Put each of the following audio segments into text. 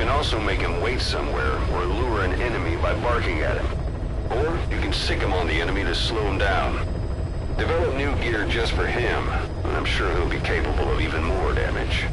can also make him wait somewhere or lure an enemy by barking at him. Or you can sick him on the enemy to slow him down. Develop new gear just for him, and I'm sure he'll be capable of even more damage.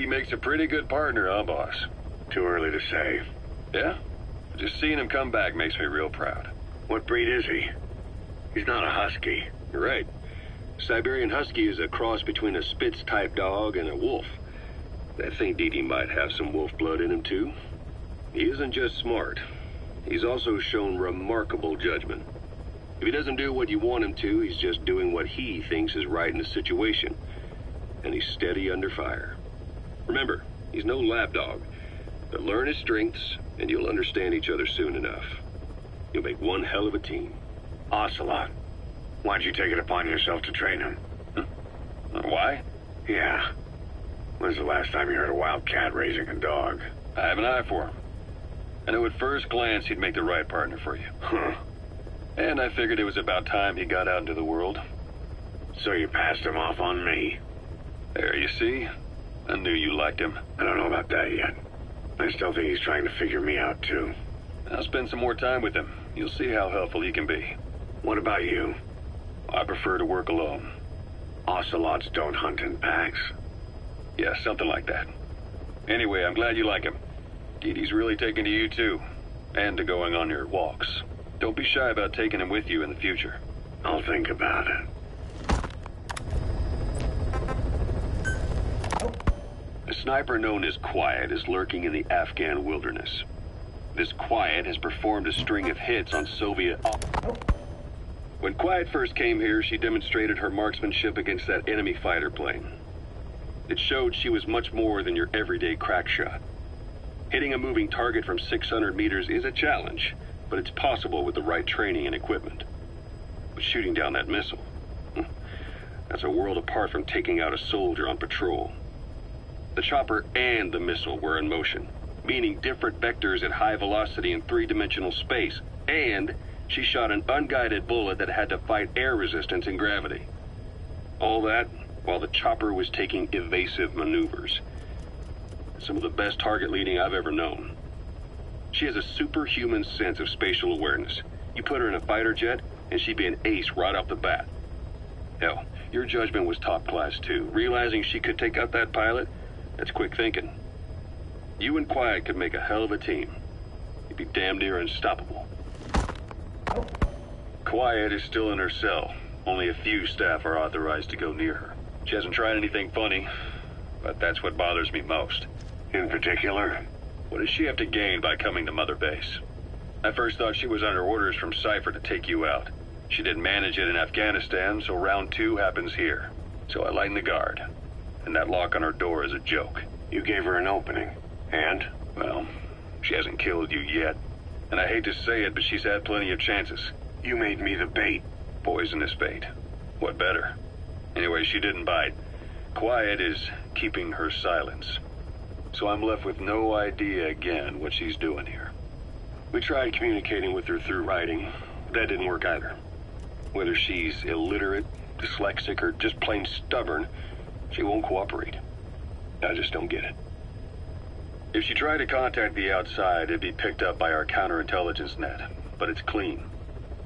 Makes a pretty good partner, huh, boss? Too early to say. Yeah? Just seeing him come back makes me real proud. What breed is he? He's not a husky. You're right. Siberian Husky is a cross between a Spitz-type dog and a wolf. I think Dee might have some wolf blood in him, too. He isn't just smart. He's also shown remarkable judgment. If he doesn't do what you want him to, he's just doing what he thinks is right in the situation. And he's steady under fire. Remember, he's no lapdog, but learn his strengths, and you'll understand each other soon enough. You'll make one hell of a team. Ocelot, why'd you take it upon yourself to train him? Why? Yeah. When's the last time you heard a wild cat raising a dog? I have an eye for him. I knew at first glance he'd make the right partner for you. Huh. And I figured it was about time he got out into the world. So you passed him off on me? There, you see? I knew you liked him. I don't know about that yet. I still think he's trying to figure me out, too. I'll spend some more time with him. You'll see how helpful he can be. What about you? I prefer to work alone. Ocelots don't hunt in packs. Yeah, something like that. Anyway, I'm glad you like him. Deedee's really taken to you, too. And to going on your walks. Don't be shy about taking him with you in the future. I'll think about it. A sniper known as Quiet is lurking in the Afghan wilderness. This Quiet has performed a string of hits on Soviet... When Quiet first came here, she demonstrated her marksmanship against that enemy fighter plane. It showed she was much more than your everyday crack shot. Hitting a moving target from 600 meters is a challenge, but it's possible with the right training and equipment. But shooting down that missile, that's a world apart from taking out a soldier on patrol. The chopper and the missile were in motion, meaning different vectors at high velocity in three-dimensional space, and she shot an unguided bullet that had to fight air resistance and gravity. All that while the chopper was taking evasive maneuvers. Some of the best target leading I've ever known. She has a superhuman sense of spatial awareness. You put her in a fighter jet, and she'd be an ace right off the bat. Hell, your judgment was top class too. Realizing she could take out that pilot, that's quick thinking. You and Quiet could make a hell of a team. You'd be damn near unstoppable. Quiet is still in her cell. Only a few staff are authorized to go near her. She hasn't tried anything funny, but that's what bothers me most. In particular? What does she have to gain by coming to Mother Base? I first thought she was under orders from Cypher to take you out. She didn't manage it in Afghanistan, so round 2 happens here. So I lighten the guard. And that lock on her door is a joke. You gave her an opening. And? Well, she hasn't killed you yet. And I hate to say it, but she's had plenty of chances. You made me the bait. Poisonous bait. What better? Anyway, she didn't bite. Quiet is keeping her silence. So I'm left with no idea again what she's doing here. We tried communicating with her through writing. That didn't work either. Whether she's illiterate, dyslexic, or just plain stubborn, she won't cooperate. I just don't get it. If she tried to contact the outside, it'd be picked up by our counterintelligence net, but it's clean.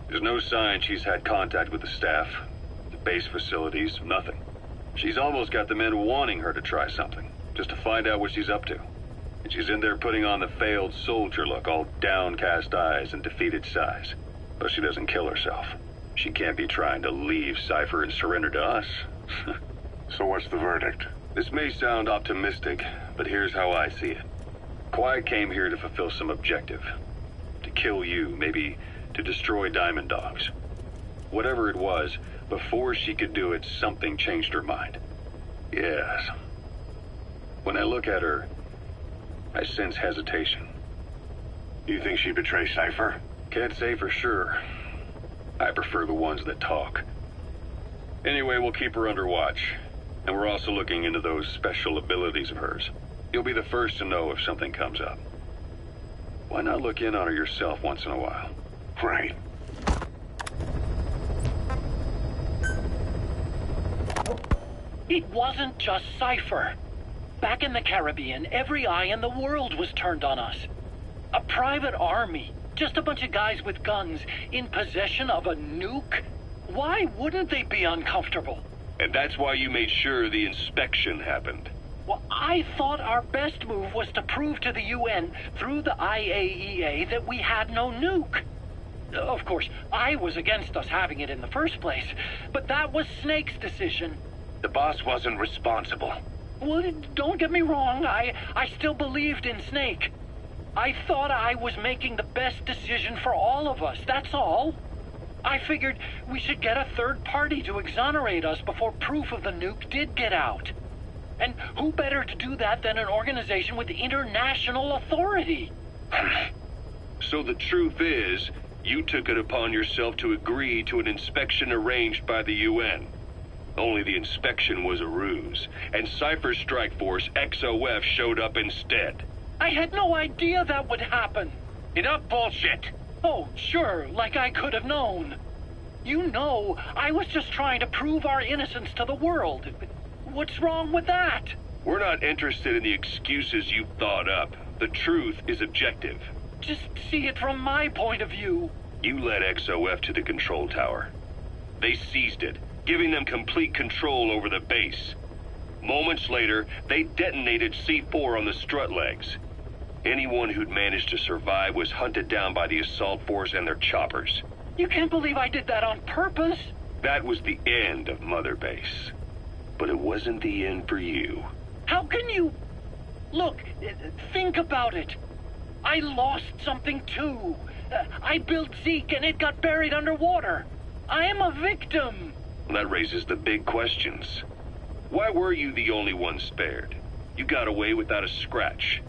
There's no sign she's had contact with the staff, the base facilities, nothing. She's almost got the men wanting her to try something, just to find out what she's up to. And she's in there putting on the failed soldier look, all downcast eyes and defeated sighs. But she doesn't kill herself. She can't be trying to leave Cypher and surrender to us. So what's the verdict? This may sound optimistic, but here's how I see it. Quiet came here to fulfill some objective. To kill you, maybe to destroy Diamond Dogs. Whatever it was, before she could do it, something changed her mind. Yes. When I look at her, I sense hesitation. You think she betrayed Cypher? Can't say for sure. I prefer the ones that talk. Anyway, we'll keep her under watch. And we're also looking into those special abilities of hers. You'll be the first to know if something comes up. Why not look in on her yourself once in a while? Right. It wasn't just Cypher. Back in the Caribbean, every eye in the world was turned on us. A private army, just a bunch of guys with guns, in possession of a nuke? Why wouldn't they be uncomfortable? And that's why you made sure the inspection happened. Well, I thought our best move was to prove to the UN through the IAEA that we had no nuke. Of course, I was against us having it in the first place, but that was Snake's decision. The boss wasn't responsible. Well, don't get me wrong, I still believed in Snake. I thought I was making the best decision for all of us, that's all. I figured we should get a third party to exonerate us before proof of the nuke did get out. And who better to do that than an organization with international authority? So the truth is, you took it upon yourself to agree to an inspection arranged by the UN. Only the inspection was a ruse, and Cypher's strike force, XOF, showed up instead. I had no idea that would happen. Enough bullshit! Oh, sure, like I could have known. You know, I was just trying to prove our innocence to the world. What's wrong with that? We're not interested in the excuses you thought up. The truth is objective. Just see it from my point of view. You led XOF to the control tower. They seized it, giving them complete control over the base. Moments later, they detonated C4 on the strut legs. Anyone who'd managed to survive was hunted down by the assault force and their choppers. You can't believe I did that on purpose. That was the end of Mother Base. But it wasn't the end for you. How can you... Look, think about it. I lost something too. I built Zeke and it got buried underwater. I am a victim. That raises the big questions. Why were you the only one spared? You got away without a scratch.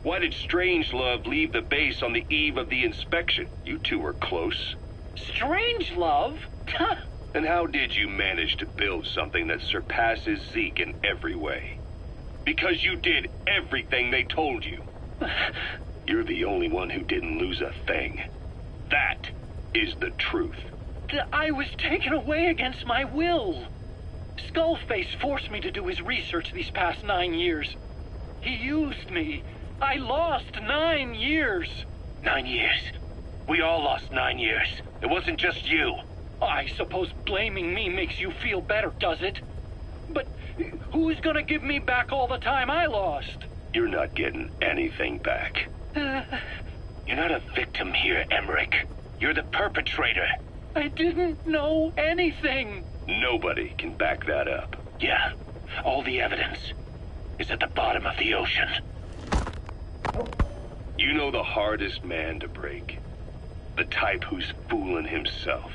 Why did Strangelove leave the base on the eve of the inspection? You two were close. Strangelove? And how did you manage to build something that surpasses Zeke in every way? Because you did everything they told you. You're the only one who didn't lose a thing. That is the truth. I was taken away against my will. Skullface forced me to do his research these past 9 years. He used me. I lost 9 years. 9 years. We all lost 9 years. It wasn't just you. I suppose blaming me makes you feel better, does it? But who's gonna give me back all the time I lost? You're not getting anything back. You're not a victim here, Emmerich. You're the perpetrator. I didn't know anything. Nobody can back that up. Yeah, all the evidence is at the bottom of the ocean. You know the hardest man to break. The type who's fooling himself.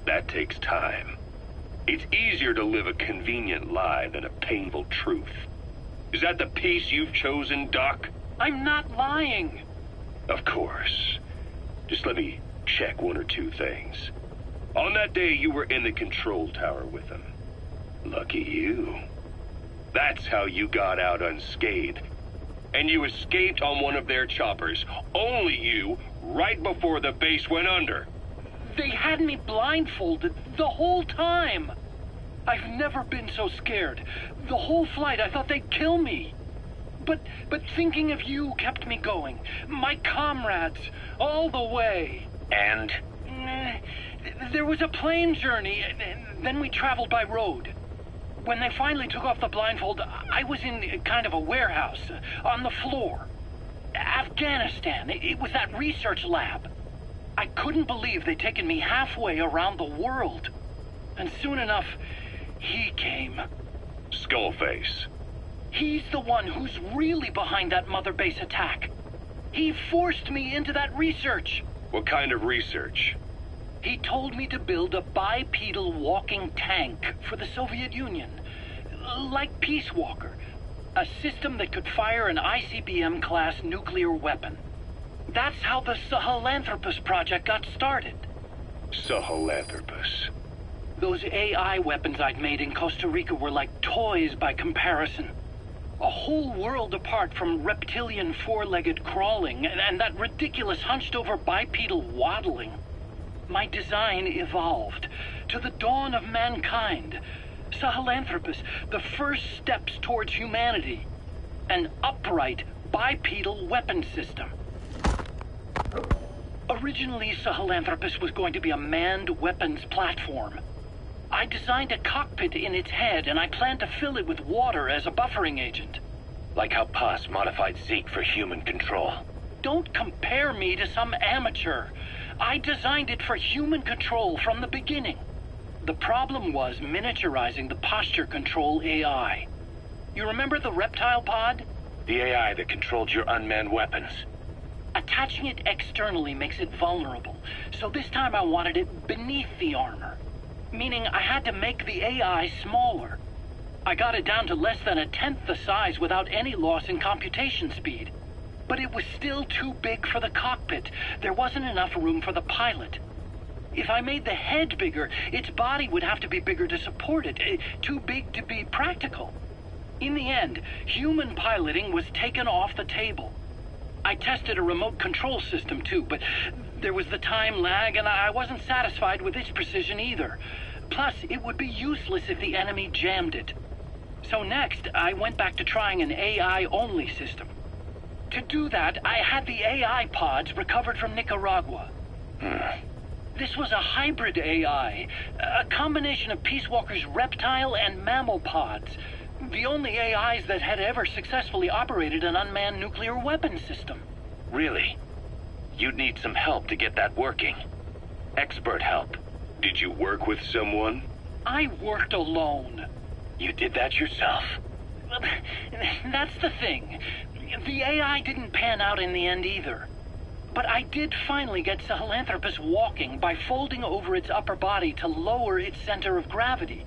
That takes time. It's easier to live a convenient lie than a painful truth. Is that the piece you've chosen, Doc? I'm not lying. Of course. Just let me check one or two things. On that day, you were in the control tower with them. Lucky you. That's how you got out unscathed. And you escaped on one of their choppers. Only you, right before the base went under. They had me blindfolded the whole time. I've never been so scared. The whole flight, I thought they'd kill me. But thinking of you kept me going. My comrades, all the way. And? There was a plane journey, and then we traveled by road. When they finally took off the blindfold, I was in kind of a warehouse, on the floor. Afghanistan, it was that research lab. I couldn't believe they'd taken me halfway around the world. And soon enough, he came. Skullface. He's the one who's really behind that Mother Base attack. He forced me into that research. What kind of research? He told me to build a bipedal walking tank for the Soviet Union. Like Peace Walker. A system that could fire an ICBM-class nuclear weapon. That's how the Sahelanthropus project got started. Sahelanthropus. Those AI weapons I'd made in Costa Rica were like toys by comparison. A whole world apart from reptilian four-legged crawling and that ridiculous hunched-over bipedal waddling. My design evolved to the dawn of mankind. Sahelanthropus, the first steps towards humanity. An upright bipedal weapon system. Originally, Sahelanthropus was going to be a manned weapons platform. I designed a cockpit in its head, and I planned to fill it with water as a buffering agent. Like how Paz modified Zeke for human control. Don't compare me to some amateur. I designed it for human control from the beginning. The problem was miniaturizing the posture control AI. You remember the reptile pod? The AI that controlled your unmanned weapons. Attaching it externally makes it vulnerable, so this time I wanted it beneath the armor. Meaning I had to make the AI smaller. I got it down to less than 1/10 the size without any loss in computation speed. But it was still too big for the cockpit. There wasn't enough room for the pilot. If I made the head bigger, its body would have to be bigger to support it. Too big to be practical. In the end, human piloting was taken off the table. I tested a remote control system too, but there was the time lag and I wasn't satisfied with its precision either. Plus, it would be useless if the enemy jammed it. So next, I went back to trying an AI-only system. To do that, I had the AI pods recovered from Nicaragua. This was a hybrid AI, a combination of Peace Walker's reptile and mammal pods. The only AIs that had ever successfully operated an unmanned nuclear weapon system. Really? You'd need some help to get that working. Expert help. Did you work with someone? I worked alone. You did that yourself? That's the thing. The AI didn't pan out in the end either. But I did finally get Sahelanthropus walking by folding over its upper body to lower its center of gravity.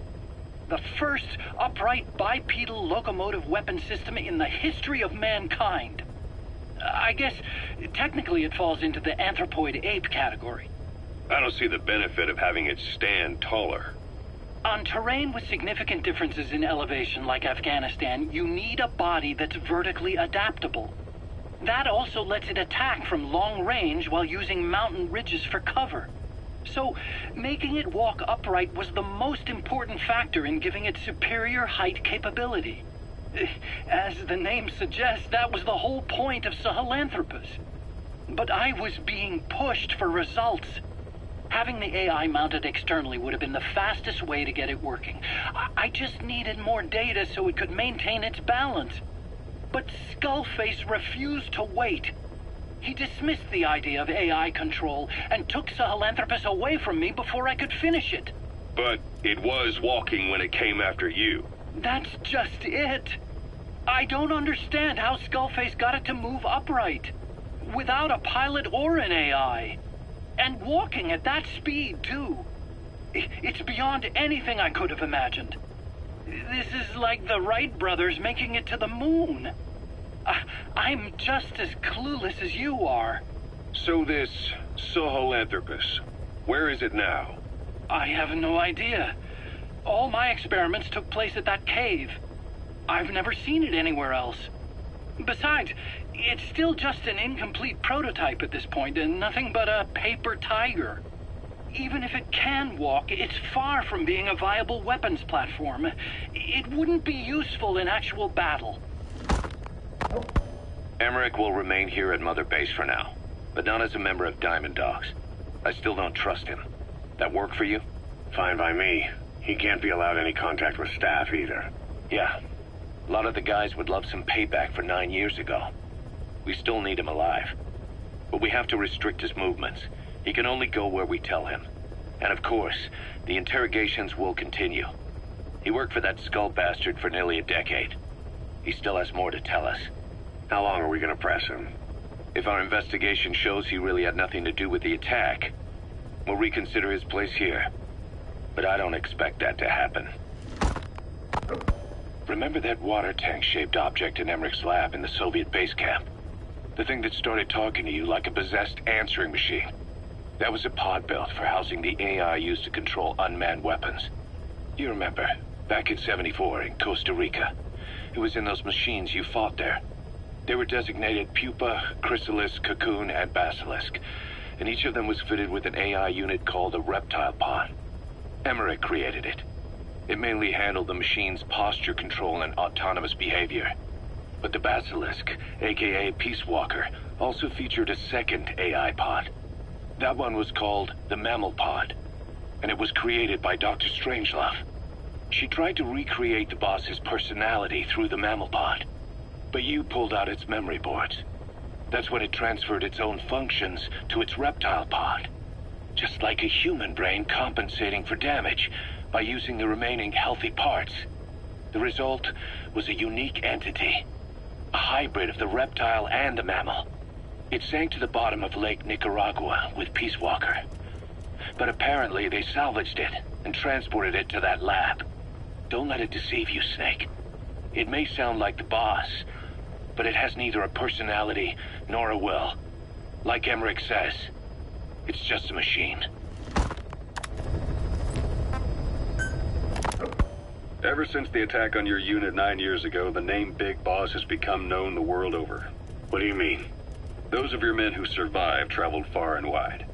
The first upright bipedal locomotive weapon system in the history of mankind. I guess technically it falls into the anthropoid ape category. I don't see the benefit of having it stand taller. On terrain with significant differences in elevation like Afghanistan, you need a body that's vertically adaptable. That also lets it attack from long range while using mountain ridges for cover. So, making it walk upright was the most important factor in giving it superior height capability. As the name suggests, that was the whole point of Sahelanthropus. But I was being pushed for results. Having the AI mounted externally would have been the fastest way to get it working. I just needed more data so it could maintain its balance. But Skullface refused to wait. He dismissed the idea of AI control and took Sahelanthropus away from me before I could finish it. But it was walking when it came after you. That's just it. I don't understand how Skullface got it to move upright, without a pilot or an AI. And walking at that speed, too. It's beyond anything I could have imagined. This is like the Wright brothers making it to the moon. I'm just as clueless as you are. So this Sahelanthropus, where is it now? I have no idea. All my experiments took place at that cave. I've never seen it anywhere else. Besides, it's still just an incomplete prototype at this point, and nothing but a paper tiger. Even if it can walk, it's far from being a viable weapons platform. It wouldn't be useful in actual battle. Emmerich will remain here at Mother Base for now, but not as a member of Diamond Dogs. I still don't trust him. That work for you? Fine by me. He can't be allowed any contact with staff either. Yeah. A lot of the guys would love some payback for 9 years ago. We still need him alive. But we have to restrict his movements. He can only go where we tell him. And of course, the interrogations will continue. He worked for that skull bastard for nearly a decade. He still has more to tell us. How long are we gonna press him? If our investigation shows he really had nothing to do with the attack, we'll reconsider his place here. But I don't expect that to happen. Remember that water tank-shaped object in Emmerich's lab in the Soviet base camp? The thing that started talking to you like a possessed answering machine. That was a pod built for housing the AI used to control unmanned weapons. You remember, back in '74 in Costa Rica. It was in those machines you fought there. They were designated Pupa, Chrysalis, Cocoon, and Basilisk, and each of them was fitted with an AI unit called a reptile pod. Emmerich created it. It mainly handled the machine's posture control and autonomous behavior. But the Basilisk, aka Peace Walker, also featured a second AI pod. That one was called the Mammal Pod, and it was created by Dr. Strangelove. She tried to recreate the boss's personality through the Mammal Pod, but you pulled out its memory boards. That's when it transferred its own functions to its reptile pod. Just like a human brain compensating for damage by using the remaining healthy parts. The result was a unique entity, a hybrid of the reptile and the mammal. It sank to the bottom of Lake Nicaragua with Peace Walker. But apparently they salvaged it and transported it to that lab. Don't let it deceive you, Snake. It may sound like the boss, but it has neither a personality nor a will. Like Emmerich says, it's just a machine. Ever since the attack on your unit 9 years ago, the name Big Boss has become known the world over. What do you mean? Those of your men who survived traveled far and wide.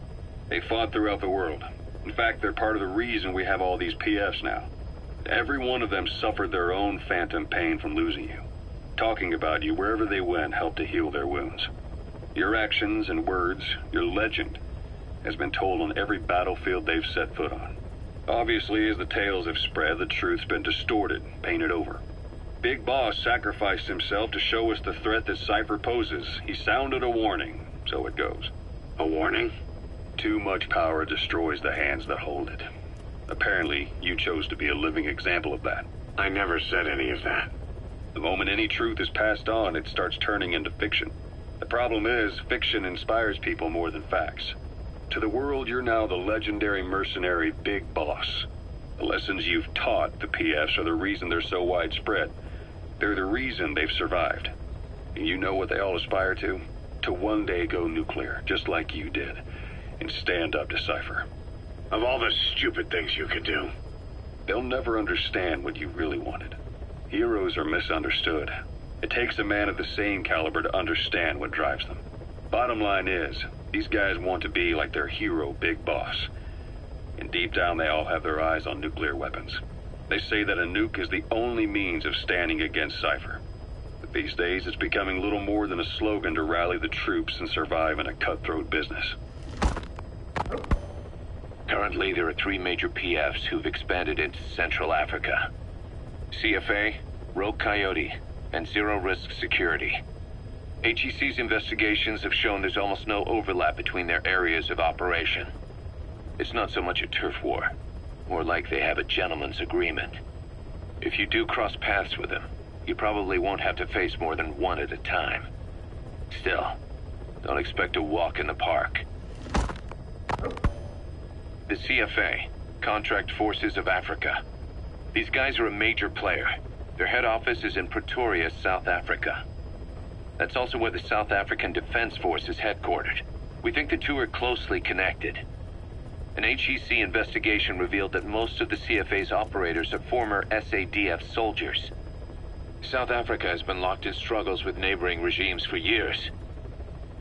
They fought throughout the world. In fact, they're part of the reason we have all these PFs now. Every one of them suffered their own phantom pain from losing you. Talking about you wherever they went helped to heal their wounds. Your actions and words, your legend, has been told on every battlefield they've set foot on. Obviously, as the tales have spread, the truth's been distorted, painted over. Big Boss sacrificed himself to show us the threat that Cypher poses. He sounded a warning, so it goes. A warning? Too much power destroys the hands that hold it. Apparently, you chose to be a living example of that. I never said any of that. The moment any truth is passed on, it starts turning into fiction. The problem is, fiction inspires people more than facts. To the world, you're now the legendary mercenary Big Boss. The lessons you've taught the PFs are the reason they're so widespread. They're the reason they've survived. And you know what they all aspire to? To one day go nuclear, just like you did, and stand up to Cypher. Of all the stupid things you could do. They'll never understand what you really wanted. Heroes are misunderstood. It takes a man of the same caliber to understand what drives them. Bottom line is, these guys want to be like their hero, Big Boss. And deep down, they all have their eyes on nuclear weapons. They say that a nuke is the only means of standing against Cypher. But these days, it's becoming little more than a slogan to rally the troops and survive in a cutthroat business. Currently, there are 3 major PFs who've expanded into Central Africa. CFA, Rogue Coyote, and Zero Risk Security. HEC's investigations have shown there's almost no overlap between their areas of operation. It's not so much a turf war, more like they have a gentleman's agreement. If you do cross paths with them, you probably won't have to face more than one at a time. Still, don't expect a walk in the park. The CFA, Contract Forces of Africa. These guys are a major player. Their head office is in Pretoria, South Africa. That's also where the South African Defense Force is headquartered. We think the two are closely connected. An HEC investigation revealed that most of the CFA's operators are former SADF soldiers. South Africa has been locked in struggles with neighboring regimes for years.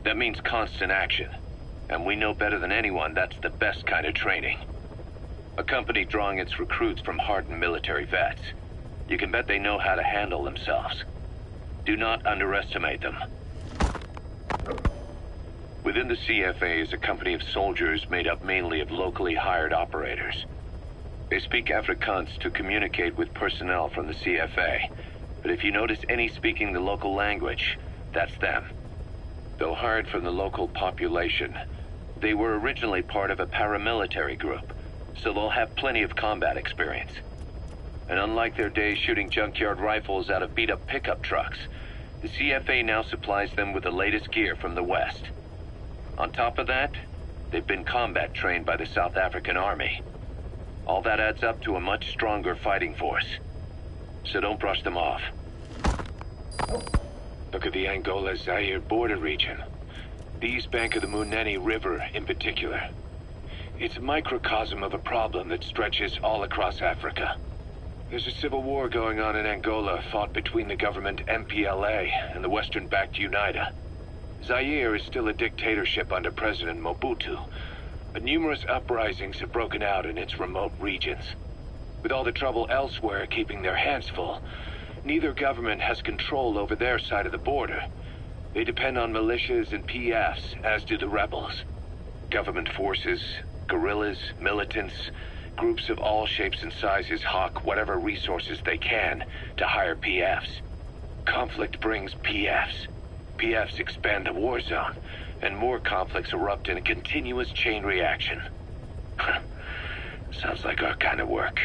That means constant action. And we know better than anyone that's the best kind of training. A company drawing its recruits from hardened military vets. You can bet they know how to handle themselves. Do not underestimate them. Within the CFA is a company of soldiers made up mainly of locally hired operators. They speak Afrikaans to communicate with personnel from the CFA. But if you notice any speaking the local language, that's them. Though hired from the local population, They were originally part of a paramilitary group, so they'll have plenty of combat experience. And unlike their days shooting junkyard rifles out of beat-up pickup trucks, the CFA now supplies them with the latest gear from the West. On top of that, they've been combat trained by the South African Army. All that adds up to a much stronger fighting force. So don't brush them off. Look at the Angola-Zaire border region. The east bank of the Muneni River in particular. It's a microcosm of a problem that stretches all across Africa. There's a civil war going on in Angola fought between the government MPLA and the Western-backed UNITA. Zaire is still a dictatorship under President Mobutu, but numerous uprisings have broken out in its remote regions. With all the trouble elsewhere keeping their hands full, neither government has control over their side of the border. They depend on militias and PFs, as do the rebels. Government forces, guerrillas, militants, groups of all shapes and sizes hawk whatever resources they can to hire PFs. Conflict brings PFs. PFs expand the war zone, and more conflicts erupt in a continuous chain reaction. Sounds like our kind of work.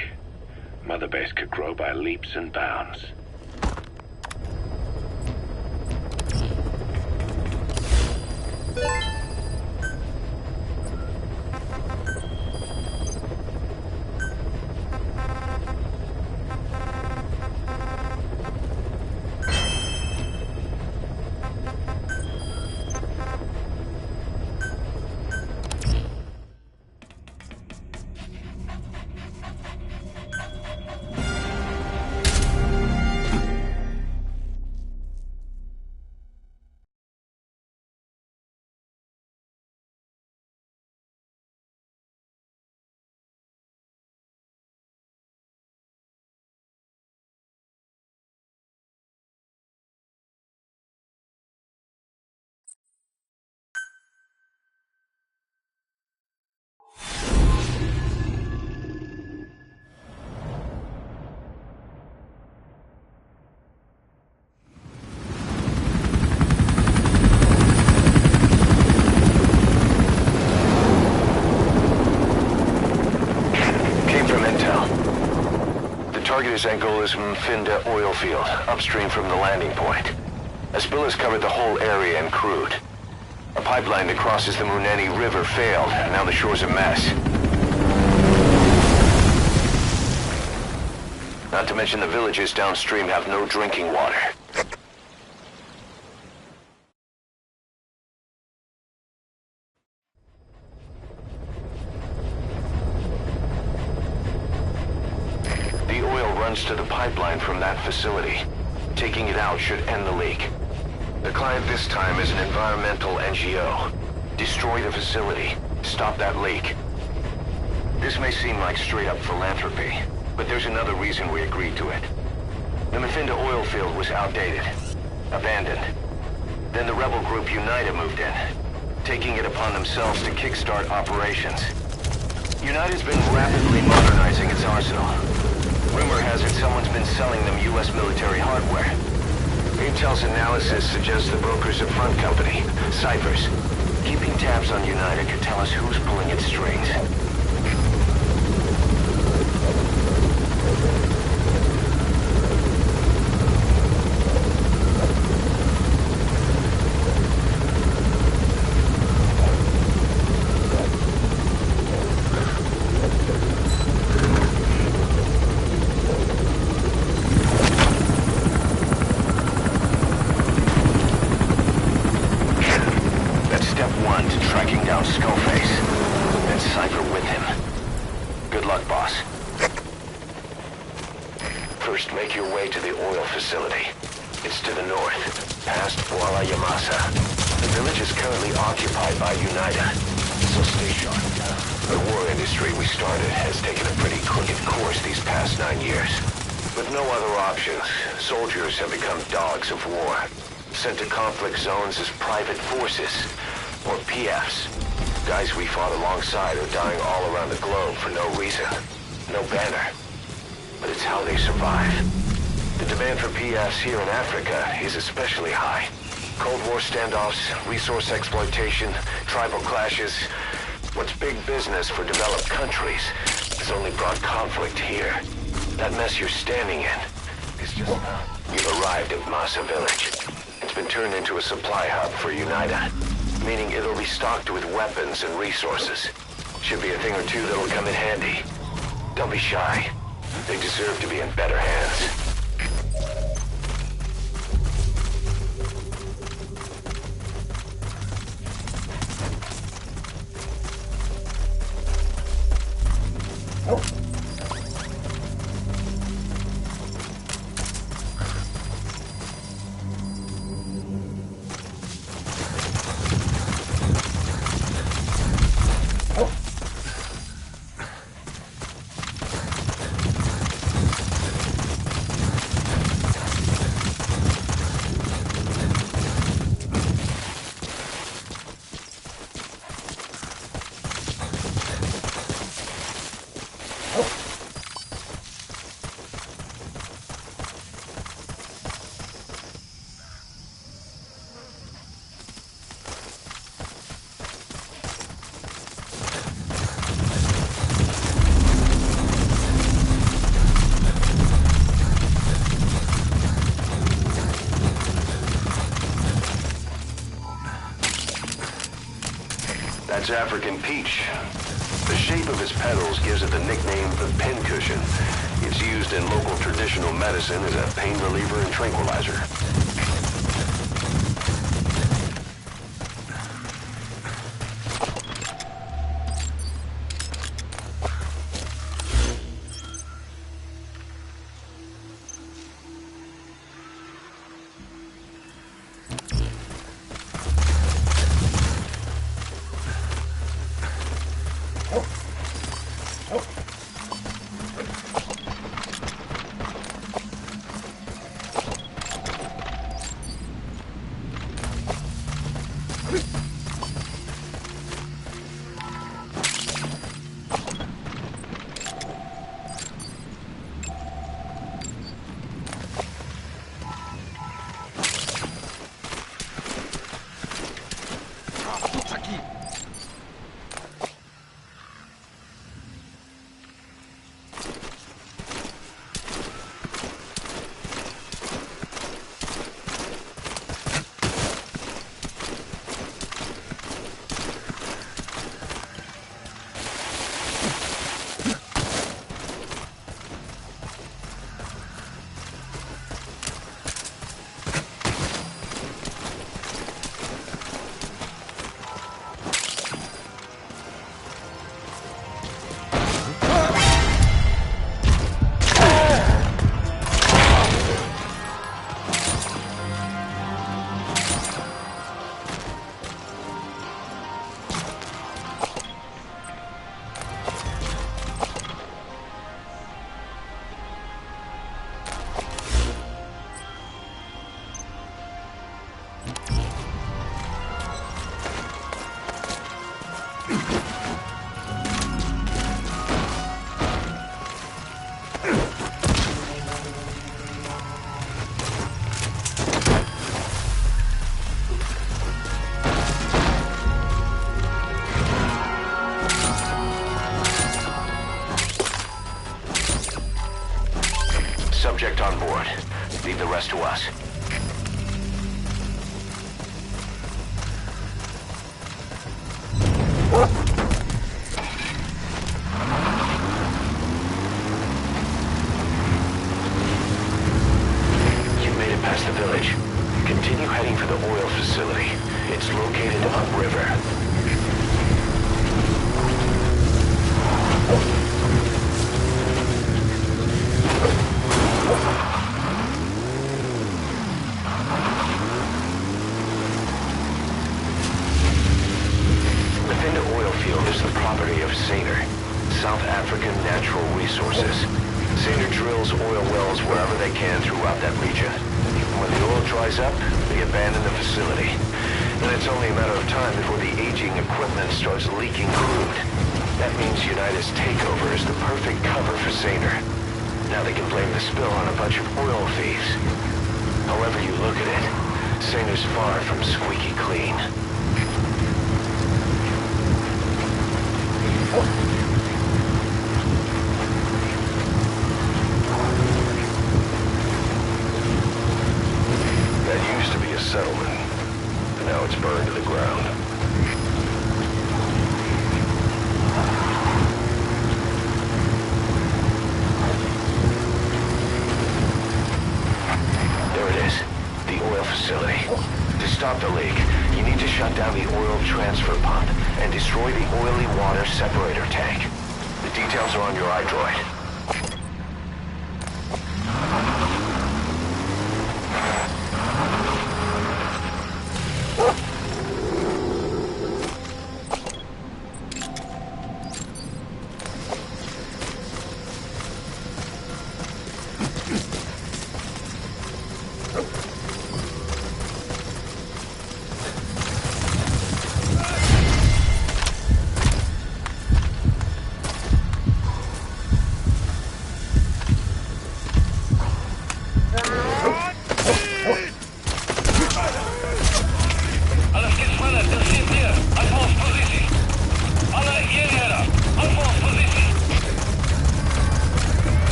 Mother Base could grow by leaps and bounds. Target is Angola's Mfinda oil field, upstream from the landing point. A spill has covered the whole area and crude. A pipeline that crosses the Muneni River failed, and now the shore's a mess. Not to mention the villages downstream have no drinking water. To the pipeline from that facility. Taking it out should end the leak. The client this time is an environmental NGO. Destroy the facility. Stop that leak. This may seem like straight-up philanthropy, but there's another reason we agreed to it. The Mfinda oil field was outdated. Abandoned. Then the rebel group UNITA moved in, taking it upon themselves to kickstart operations. UNITA's been rapidly modernizing its arsenal. Rumor has it someone's been selling them U.S. military hardware. Intel's analysis suggests the broker's a front company, Cyphers. Keeping tabs on UNITA could tell us who's pulling its strings. Soldiers have become dogs of war, sent to conflict zones as private forces, or PFs. Guys we fought alongside are dying all around the globe for no reason, no banner. But it's how they survive. The demand for PFs here in Africa is especially high. Cold War standoffs, resource exploitation, tribal clashes. What's big business for developed countries has only brought conflict here. That mess you're standing in is just... You've arrived at Masa Village. It's been turned into a supply hub for UNITA, meaning it'll be stocked with weapons and resources. Should be a thing or two that'll come in handy. Don't be shy. They deserve to be in better hands. That's African peach. The shape of its petals gives it the nickname the pincushion. It's used in local traditional medicine as a pain reliever and tranquilizer. Subject on board. Leave the rest to us. You made it past the village. Continue heading for the oil facility. It's located upriver. South African Natural Resources. Saner drills oil wells wherever they can throughout that region. When the oil dries up, they abandon the facility. And it's only a matter of time before the aging equipment starts leaking crude. That means Unita's takeover is the perfect cover for Saner. Now they can blame the spill on a bunch of oil thieves. However you look at it, St. is far from squeaky clean. That used to be a settlement. Now it's burned to the ground. There it is. The oil facility. To stop the leak, you need to shut down the oil transfer pump and destroy the oily water separator tank. The details are on your iDroid.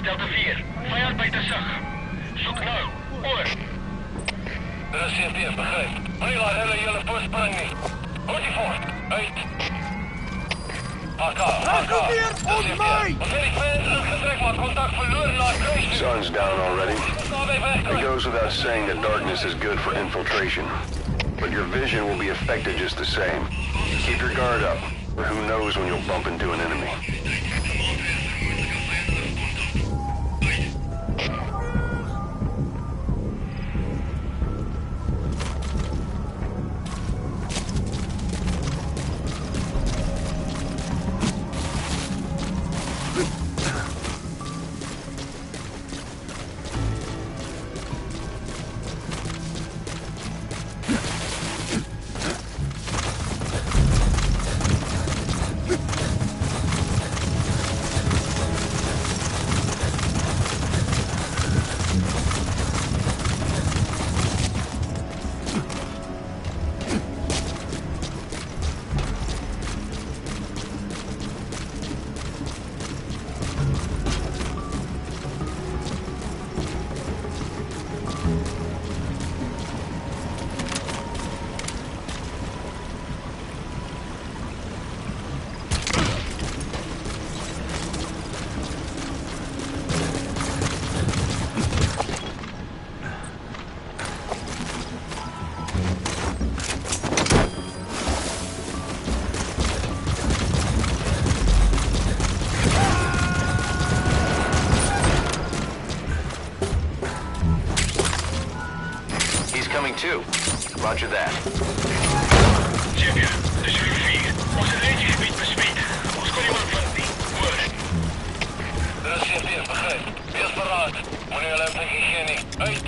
Delta 4. Vijand bij de zag. Zoek nou. Oor. Dat is CFD, begrijp. Wanneer laat hele jullie voorsprong niet? Hoort die voort. Uit. AK. Sun's down already. It goes without saying that darkness is good for infiltration. But your vision will be affected just the same. Keep your guard up, or who knows when you'll bump into an enemy. Too. Roger that. Champion, de Zulu 4. Ons regiegebied besmeed. Ons kon iemand vinden. Hoor. Dat is CFD, begrijp. Wees paraat. Wanneer jullie hebben geen uit.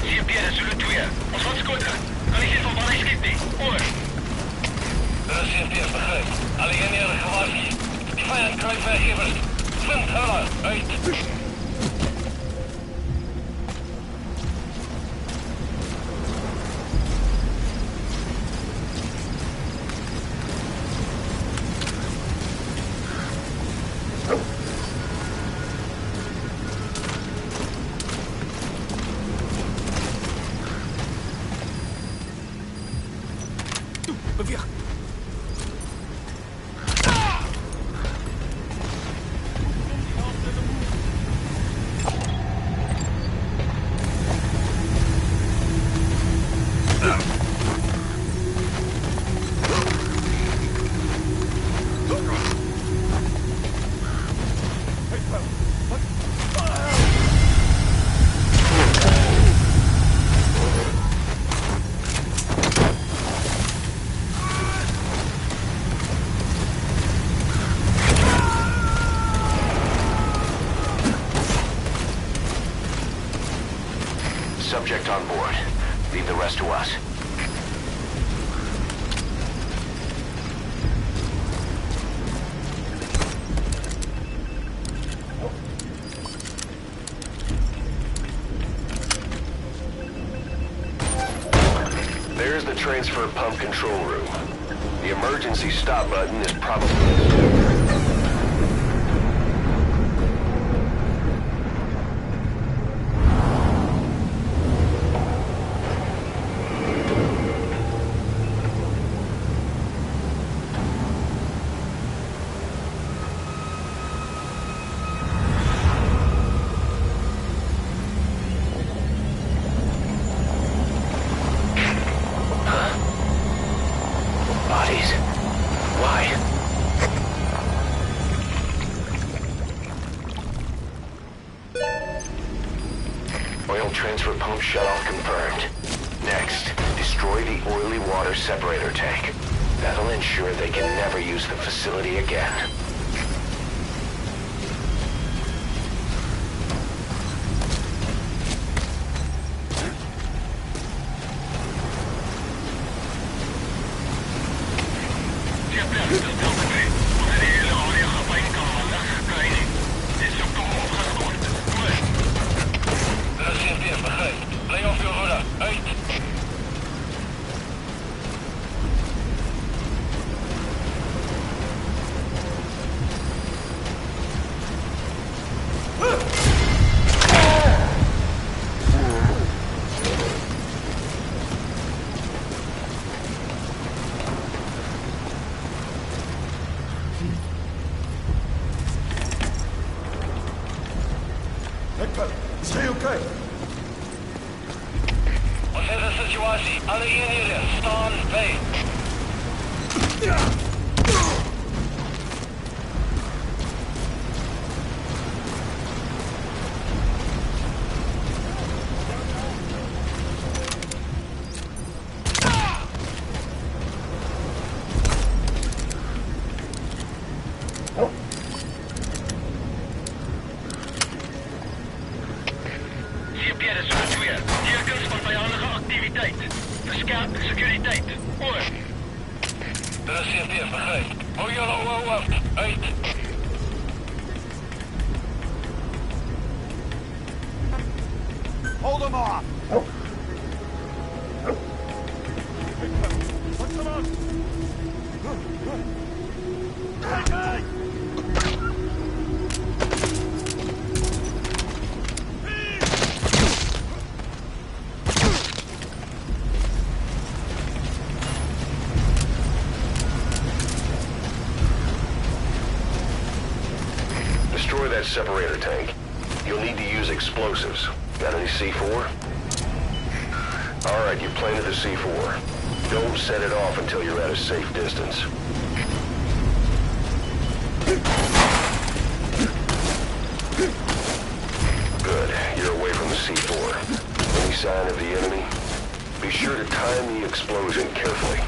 Zie pieden zullen tweeën. Ons wat skoten. Kan ik hier van waar ik schiet niet. Oor. CFP begrijpt. Alleen eerder gewaarschuwd. Die vijand kruipt weggevers. Vind huller. Uit. Вверх! Subject on board. Leave the rest to us. There's the transfer pump control room. The emergency stop button is probably... Bodies. Why? Oil transfer pump shutoff confirmed. Next, destroy the oily water separator tank. That'll ensure they can never use the facility again. Lay off your rudder. Uit. Stay okay. Wat is de situatie? Alle eenheden staan bij. CPS is weer. Tekens van vijandige activiteit. Versterk securiteit. Oor. De CPS begrijpt. Hou jullie hoofd uit. Hold them off. Put them up. Hey! Destroy that separator tank. You'll need to use explosives. Got any C4? Alright, you planted the C4. Don't set it off until you're at a safe distance. Good. You're away from the C4. Any sign of the enemy? Be sure to time the explosion carefully.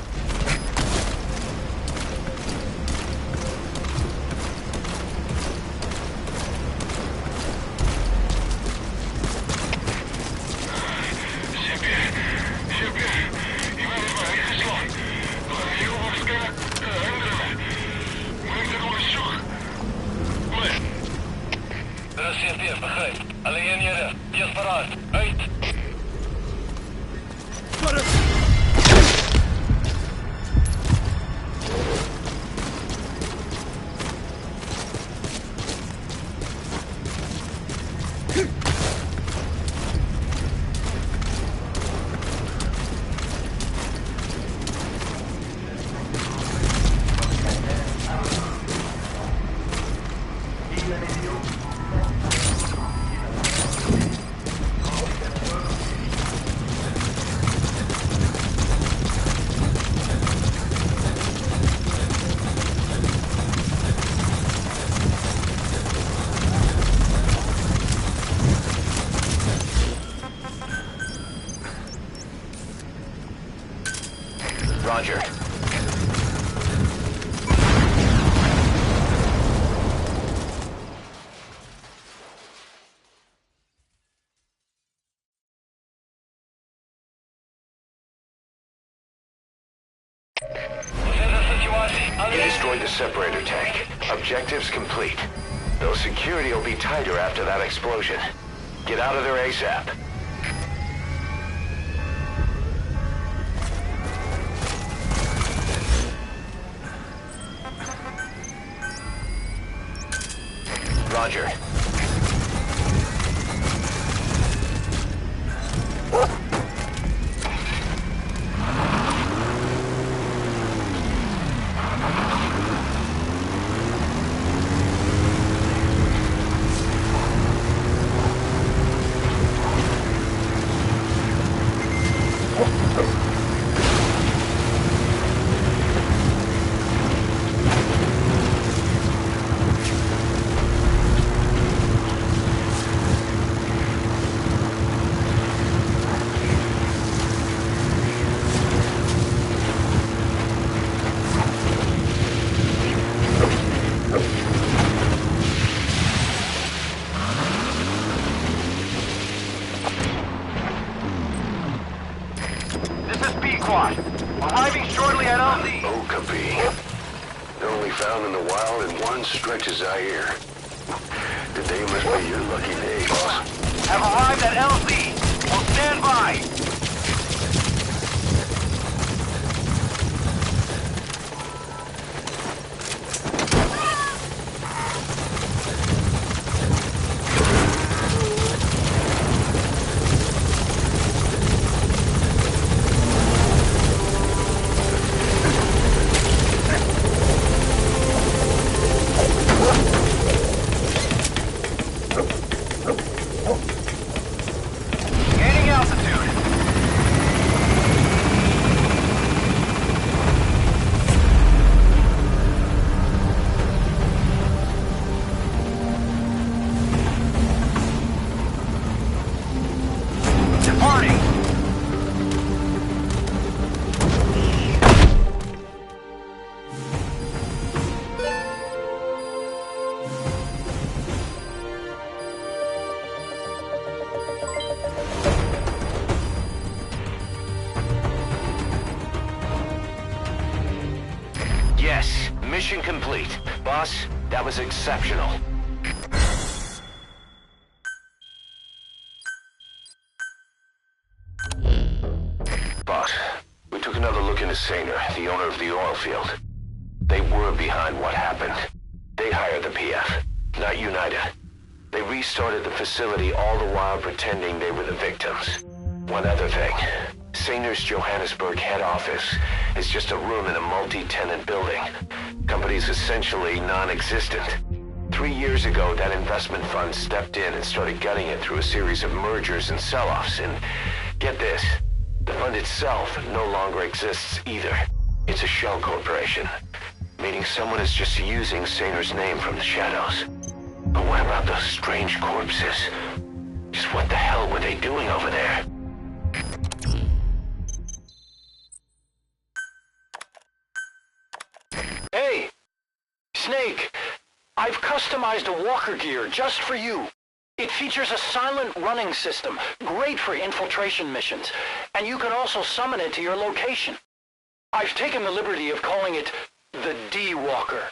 Roger. You destroyed the separator tank. Objectives complete. Though security will be tighter after that explosion. Get out of there ASAP. Roger. Arriving shortly at LZ. Okapi. They're only found in the wild in one stretch of Zaire. Today must be your lucky day, boss. Have arrived at LZ. Will stand by. Gaining altitude. Departing. Yes, mission complete. Boss, that was exceptional. Boss, we took another look into Sainer, the owner of the oil field. They were behind what happened. They hired the PF, not United. They restarted the facility all the while pretending they were the victims. One other thing. Sainer's Johannesburg head office is just a room in a multi-tenant building. Company's essentially non-existent. 3 years ago, that investment fund stepped in and started gutting it through a series of mergers and sell-offs. And get this, the fund itself no longer exists either. It's a shell corporation. meaning someone is just using Saner's name from the shadows. But what about those strange corpses? Just what the hell were they doing over there? Hey! Snake! I've customized a walker gear just for you. It features a silent running system, great for infiltration missions, and you can also summon it to your location. I've taken the liberty of calling it the D-Walker.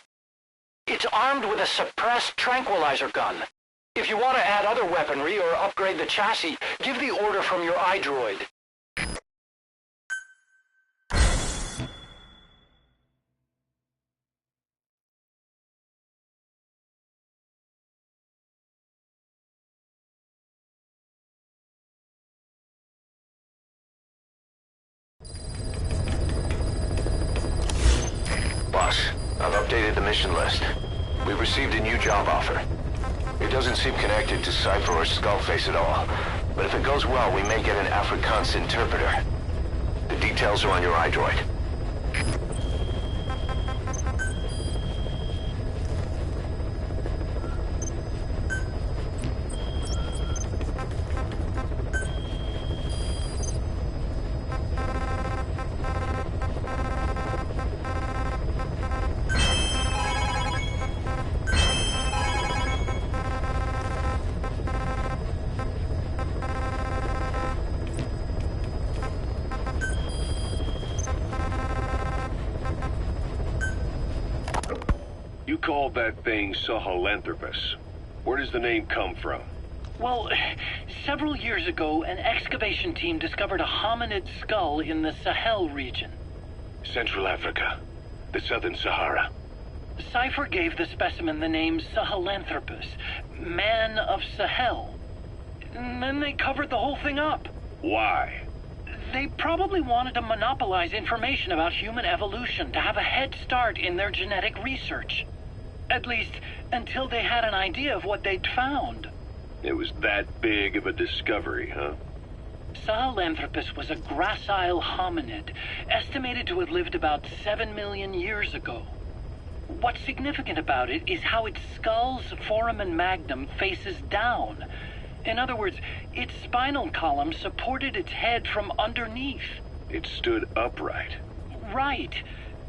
It's armed with a suppressed tranquilizer gun. If you want to add other weaponry or upgrade the chassis, give the order from your iDroid. Boss, I've updated the mission list. We've received a new job offer. It doesn't seem connected to Cypher or Skullface at all, but if it goes well, we may get an Afrikaans interpreter. The details are on your iDroid. You called that thing Sahelanthropus. Where does the name come from? Well, several years ago, an excavation team discovered a hominid skull in the Sahel region. Central Africa. The Southern Sahara. Cypher gave the specimen the name Sahelanthropus, Man of Sahel. And then they covered the whole thing up. Why? They probably wanted to monopolize information about human evolution to have a head start in their genetic research. At least, until they had an idea of what they'd found. It was that big of a discovery, huh? Sahelanthropus was a gracile hominid, estimated to have lived about 7 million years ago. What's significant about it is how its skull's foramen magnum faces down. In other words, its spinal column supported its head from underneath. It stood upright. Right.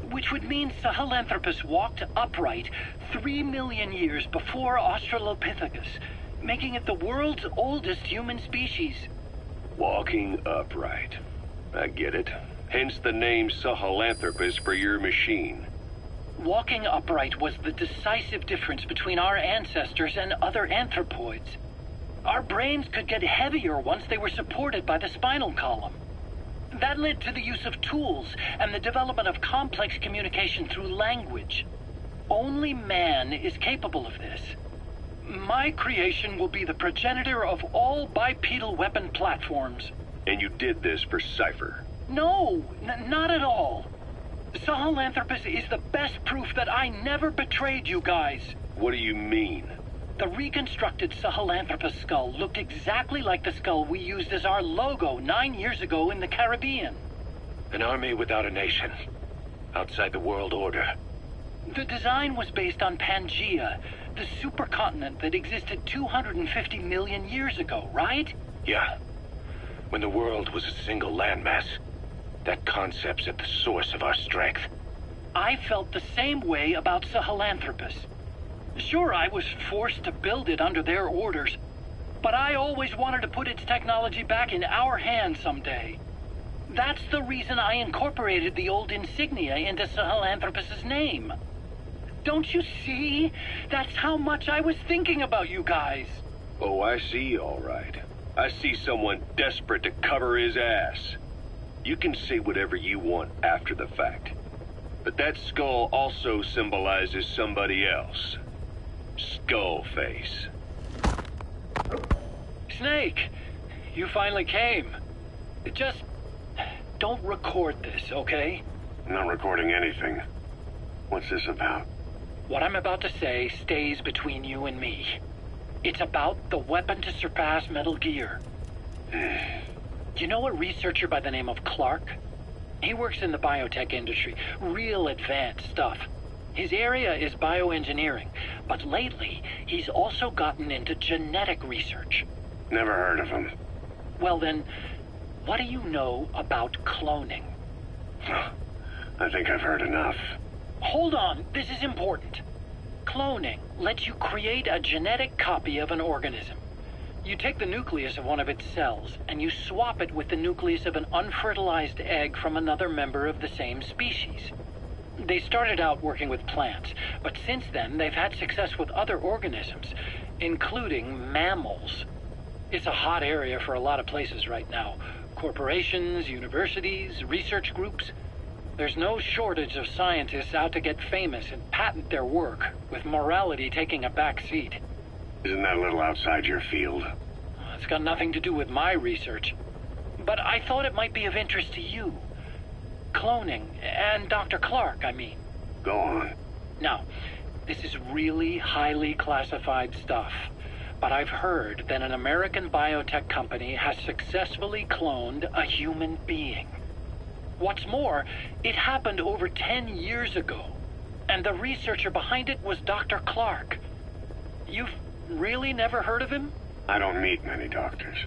Which would mean Sahelanthropus walked upright 3 million years before Australopithecus, making it the world's oldest human species. Walking upright. I get it. Hence the name Sahelanthropus for your machine. Walking upright was the decisive difference between our ancestors and other anthropoids. Our brains could get heavier once they were supported by the spinal column. That led to the use of tools and the development of complex communication through language. Only man is capable of this. My creation will be the progenitor of all bipedal weapon platforms. And you did this for Cypher? No, not at all. Sahelanthropus is the best proof that I never betrayed you guys. What do you mean? The reconstructed Sahelanthropus skull looked exactly like the skull we used as our logo 9 years ago in the Caribbean. An army without a nation. Outside the world order. The design was based on Pangaea, the supercontinent that existed 250 million years ago, right? Yeah. When the world was a single landmass. That concept's at the source of our strength. I felt the same way about Sahelanthropus. Sure, I was forced to build it under their orders, but I always wanted to put its technology back in our hands someday. That's the reason I incorporated the old insignia into Sahelanthropus's name. Don't you see? That's how much I was thinking about you guys. Oh, I see, all right. I see someone desperate to cover his ass. You can say whatever you want after the fact. But that skull also symbolizes somebody else. Skullface. Snake, you finally came. Just don't record this, okay? I'm not recording anything. What's this about? What I'm about to say stays between you and me. It's about the weapon to surpass Metal Gear. You know a researcher by the name of Clark? He works in the biotech industry. Real advanced stuff. His area is bioengineering, but lately he's also gotten into genetic research. Never heard of him. Well then, what do you know about cloning? I think I've heard enough. Hold on, this is important. Cloning lets you create a genetic copy of an organism. You take the nucleus of one of its cells, and you swap it with the nucleus of an unfertilized egg from another member of the same species. They started out working with plants, but since then they've had success with other organisms, including mammals. It's a hot area for a lot of places right now. Corporations, universities, research groups. There's no shortage of scientists out to get famous and patent their work, with morality taking a back seat. Isn't that a little outside your field? It's got nothing to do with my research. But I thought it might be of interest to you. Cloning, and Dr. Clark, I mean. Go on. Now, this is really highly classified stuff. But I've heard that an American biotech company has successfully cloned a human being. What's more, it happened over 10 years ago. And the researcher behind it was Dr. Clark. You've really never heard of him? I don't meet many doctors.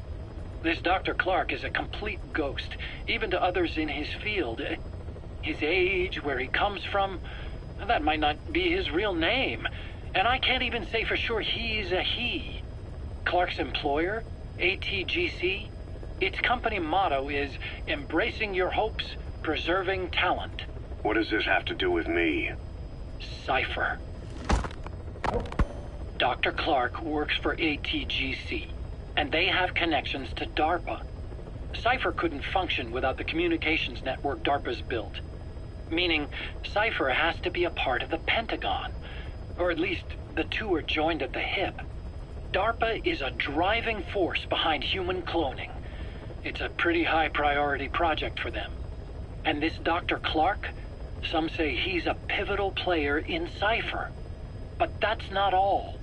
This Dr. Clark is a complete ghost, even to others in his field. His age, where he comes from, that might not be his real name. And I can't even say for sure he's a he. Clark's employer, ATGC, its company motto is embracing your hopes, preserving talent. What does this have to do with me? Cypher. Dr. Clark works for ATGC, and they have connections to DARPA. Cypher couldn't function without the communications network DARPA's built. Meaning, Cypher has to be a part of the Pentagon. Or at least, the two are joined at the hip. DARPA is a driving force behind human cloning. It's a pretty high priority project for them. And this Dr. Clark, some say he's a pivotal player in Cypher. But that's not all.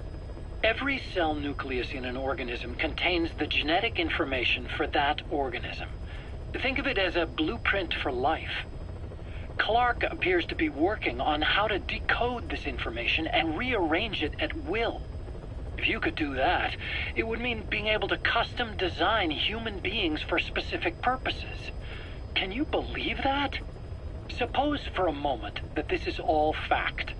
Every cell nucleus in an organism contains the genetic information for that organism. Think of it as a blueprint for life. Clark appears to be working on how to decode this information and rearrange it at will. If you could do that, it would mean being able to custom design human beings for specific purposes. Can you believe that? Suppose for a moment that this is all fact.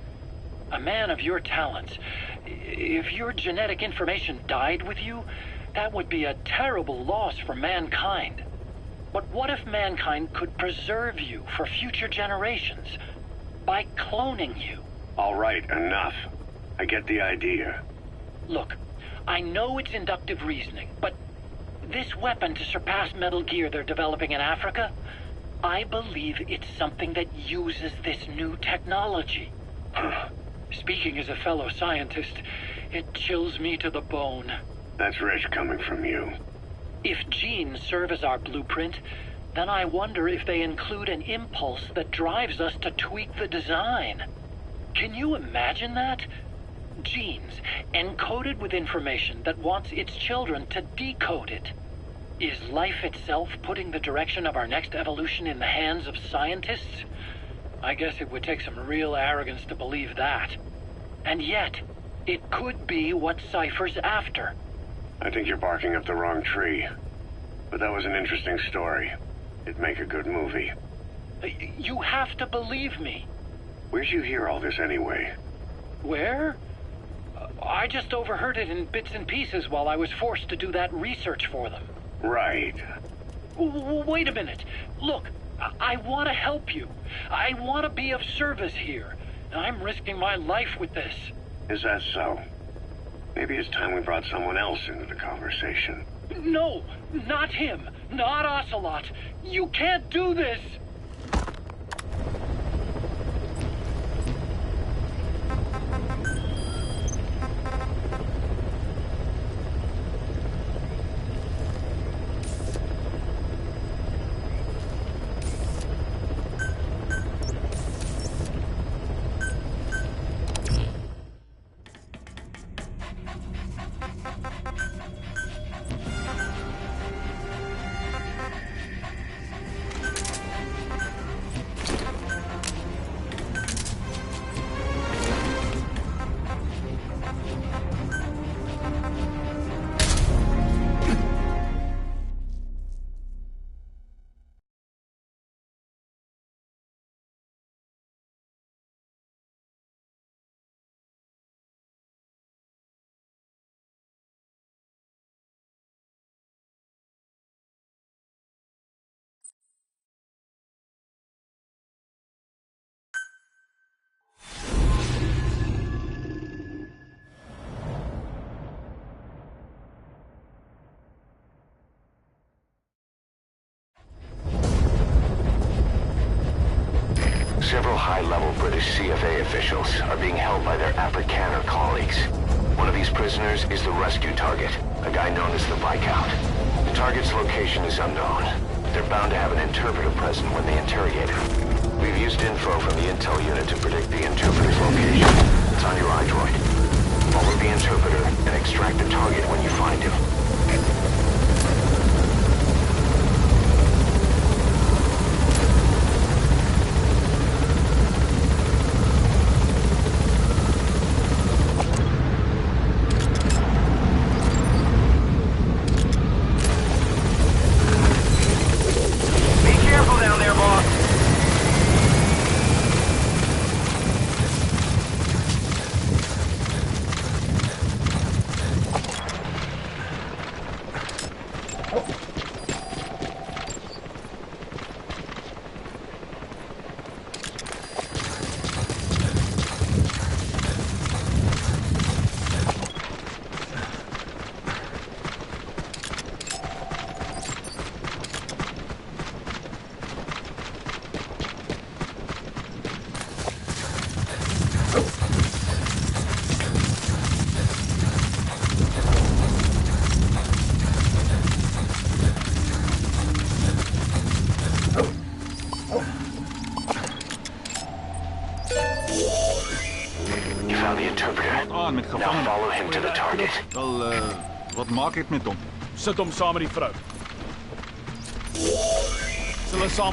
A man of your talents, if your genetic information died with you, that would be a terrible loss for mankind. But what if mankind could preserve you for future generations by cloning you? All right, enough. I get the idea. Look, I know it's inductive reasoning, but this weapon to surpass Metal Gear they're developing in Africa, I believe it's something that uses this new technology. Speaking as a fellow scientist, it chills me to the bone. That's rich coming from you. If genes serve as our blueprint, then I wonder if they include an impulse that drives us to tweak the design. Can you imagine that? Genes, encoded with information that wants its children to decode it. Is life itself putting the direction of our next evolution in the hands of scientists? I guess it would take some real arrogance to believe that. And yet, it could be what Cypher's after. I think you're barking up the wrong tree. But that was an interesting story. It'd make a good movie. You have to believe me. Where'd you hear all this anyway? Where? I just overheard it in bits and pieces while I was forced to do that research for them. Right. Wait a minute. Look, I want to help you. I want to be of service here. I'm risking my life with this. Is that so? Maybe it's time we brought someone else into the conversation. No, not him. Not Ocelot. You can't do this. accused CFA officials are being held by their Afrikaner colleagues. One of these prisoners is the rescue target, a guy known as the Viscount. The target's location is unknown. They're bound to have an interpreter present when they interrogate him. We've used info from the intel unit to predict the interpreter's location. It's on your iDroid. Follow the interpreter and extract the target when you find him. Now follow him to the target. Wel, wat maak ek met hom? Sit hom saam met die vrou.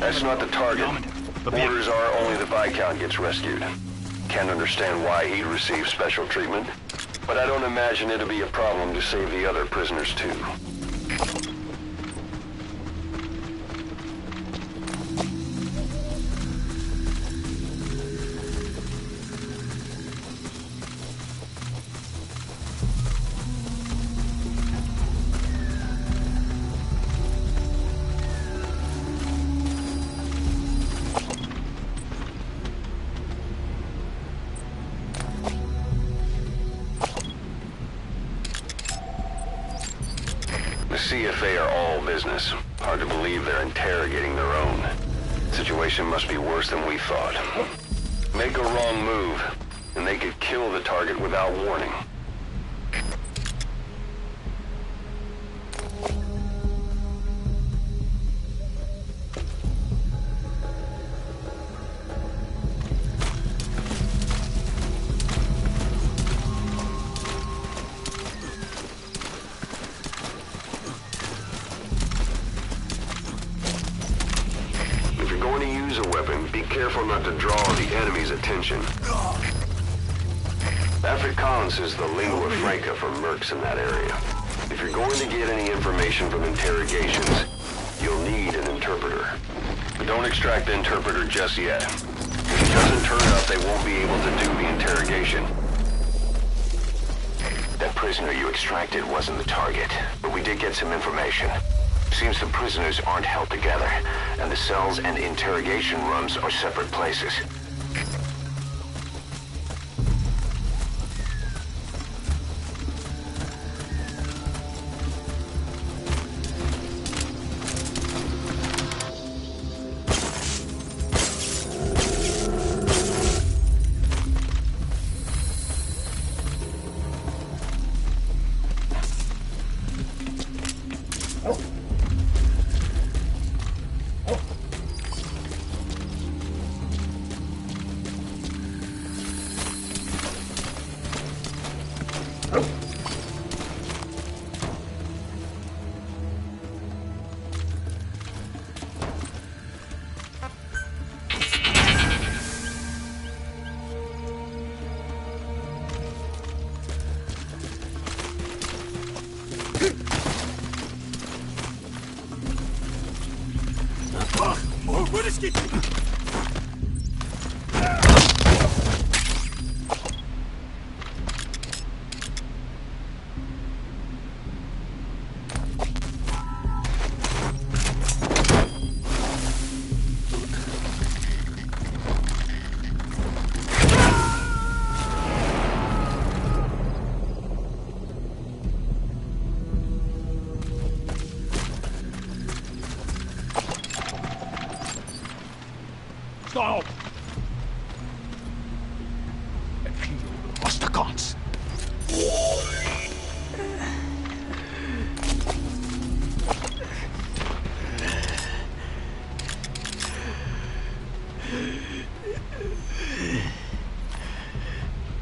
That's not the target. Orders are only the Viscount gets rescued. Can't understand why he'd receive special treatment, but I don't imagine it'll be a problem to save the other prisoners too. CFA are all business. Hard to believe they're interrogating their own. Situation must be worse than we thought. Make a wrong move, and they could kill the target without warning. Going to use a weapon, be careful not to draw the enemy's attention. Afrikaans is the lingua franca for mercs in that area. If you're going to get any information from interrogations, you'll need an interpreter. But don't extract the interpreter just yet. If he doesn't turn up, they won't be able to do the interrogation. That prisoner you extracted wasn't the target, but we did get some information. Seems the prisoners aren't held together, and the cells and interrogation rooms are separate places.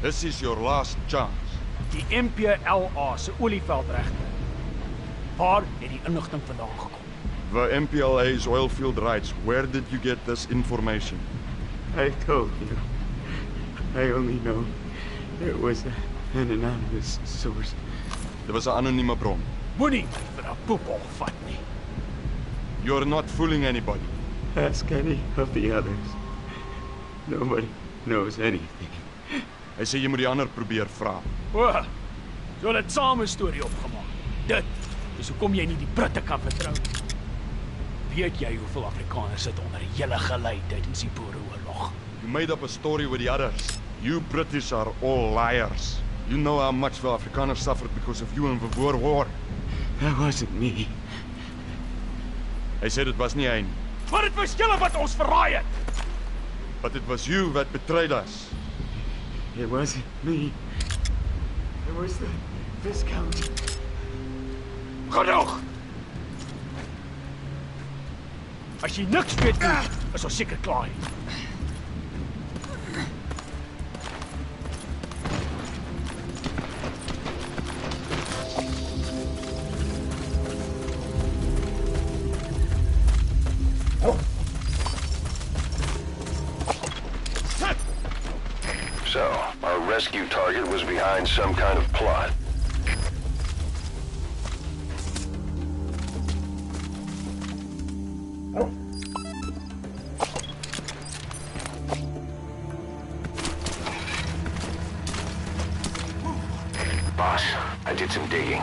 This is your last chance. Die MPLA se olieveldregte. Waar het die inligting vandaan gekom? The MPLA's oil field rights. Where did you get this information? I told you. I only know it was an anonymous source. Dit was 'n anonieme bron. Moenie vir 'n poepel vat nie. You're not fooling anybody. Ask any of the others. Nobody knows anything. Hy sê jy moet die ander probeer vra. O, so het saam 'n storie opgemaak. Dit is hoekom jy nie die Britte kan vertrou nie. Weet jy hoeveel Afrikaners sit onder julle gelei tydens die Boereoorlog? You made up a story with the others. You British are all liars. You know how much the Afrikaners suffered because of you in the Boer War. That wasn't me. Hy sê dit was nie hy nie. Maar dit was julle wat ons verraai het. But it was you that betrayed us. It wasn't me. It was the Viscount. Genoeg! As jy niks weet nie, is ons seker klaar hier. So, our rescue target was behind some kind of plot. Boss, I did some digging,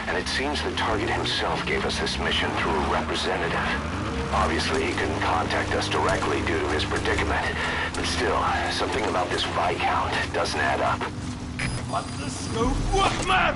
and it seems the target himself gave us this mission through a representative. Obviously, he couldn't contact us directly due to his predicament, but still, something about this Viscount doesn't add up. Wat is nou ook, man?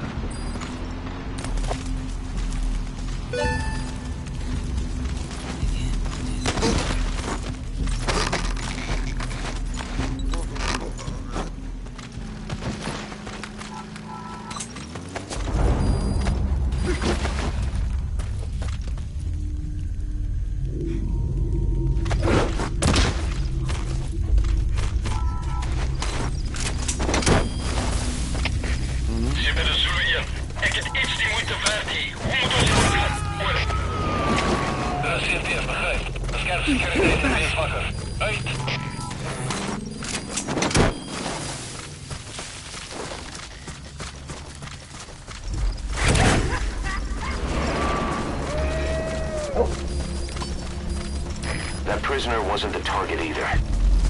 That prisoner wasn't the target either.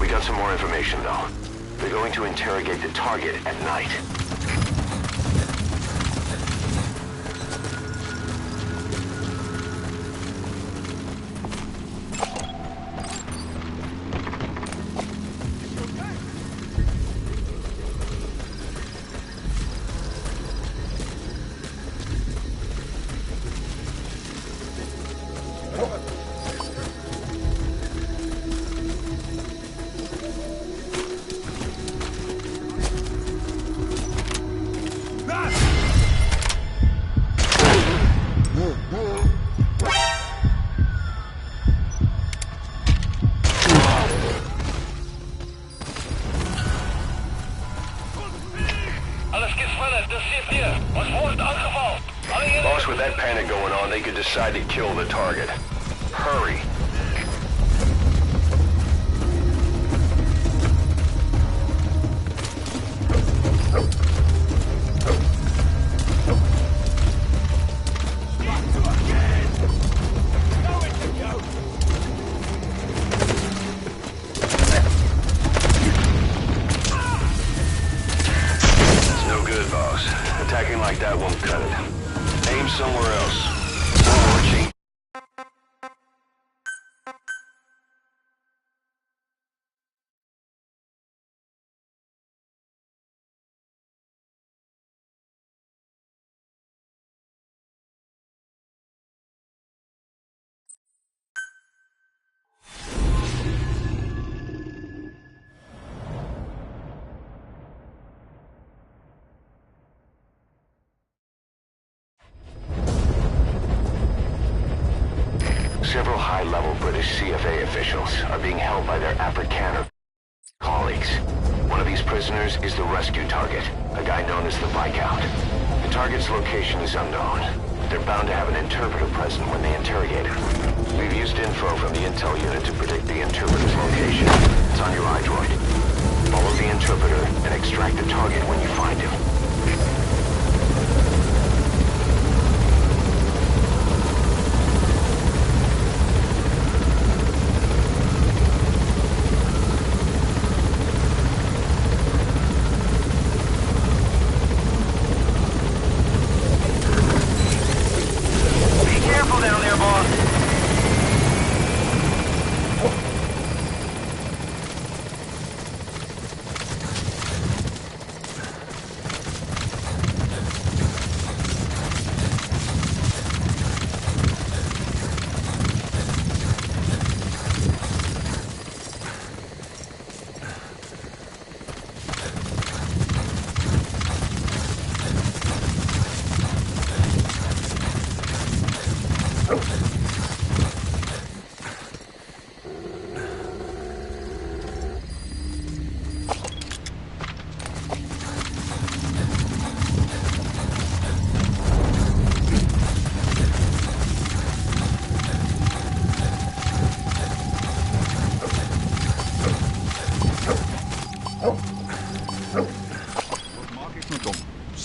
We got some more information, though. They're going to interrogate the target at night. Boss, with that panic going on, they could decide to kill the target. Hurry. It's no good, boss. Attacking like that won't cut it. Aim somewhere else. Or change. Several high-level British CFA officials are being held by their Afrikaner colleagues. One of of these prisoners is the rescue target, a guy known as the Viscount. The target's location is unknown. They're bound to have an interpreter present when they interrogate him. We've used info from the intel unit to predict the interpreter's location. It's on your iDroid. Follow the interpreter and extract the target when you find him.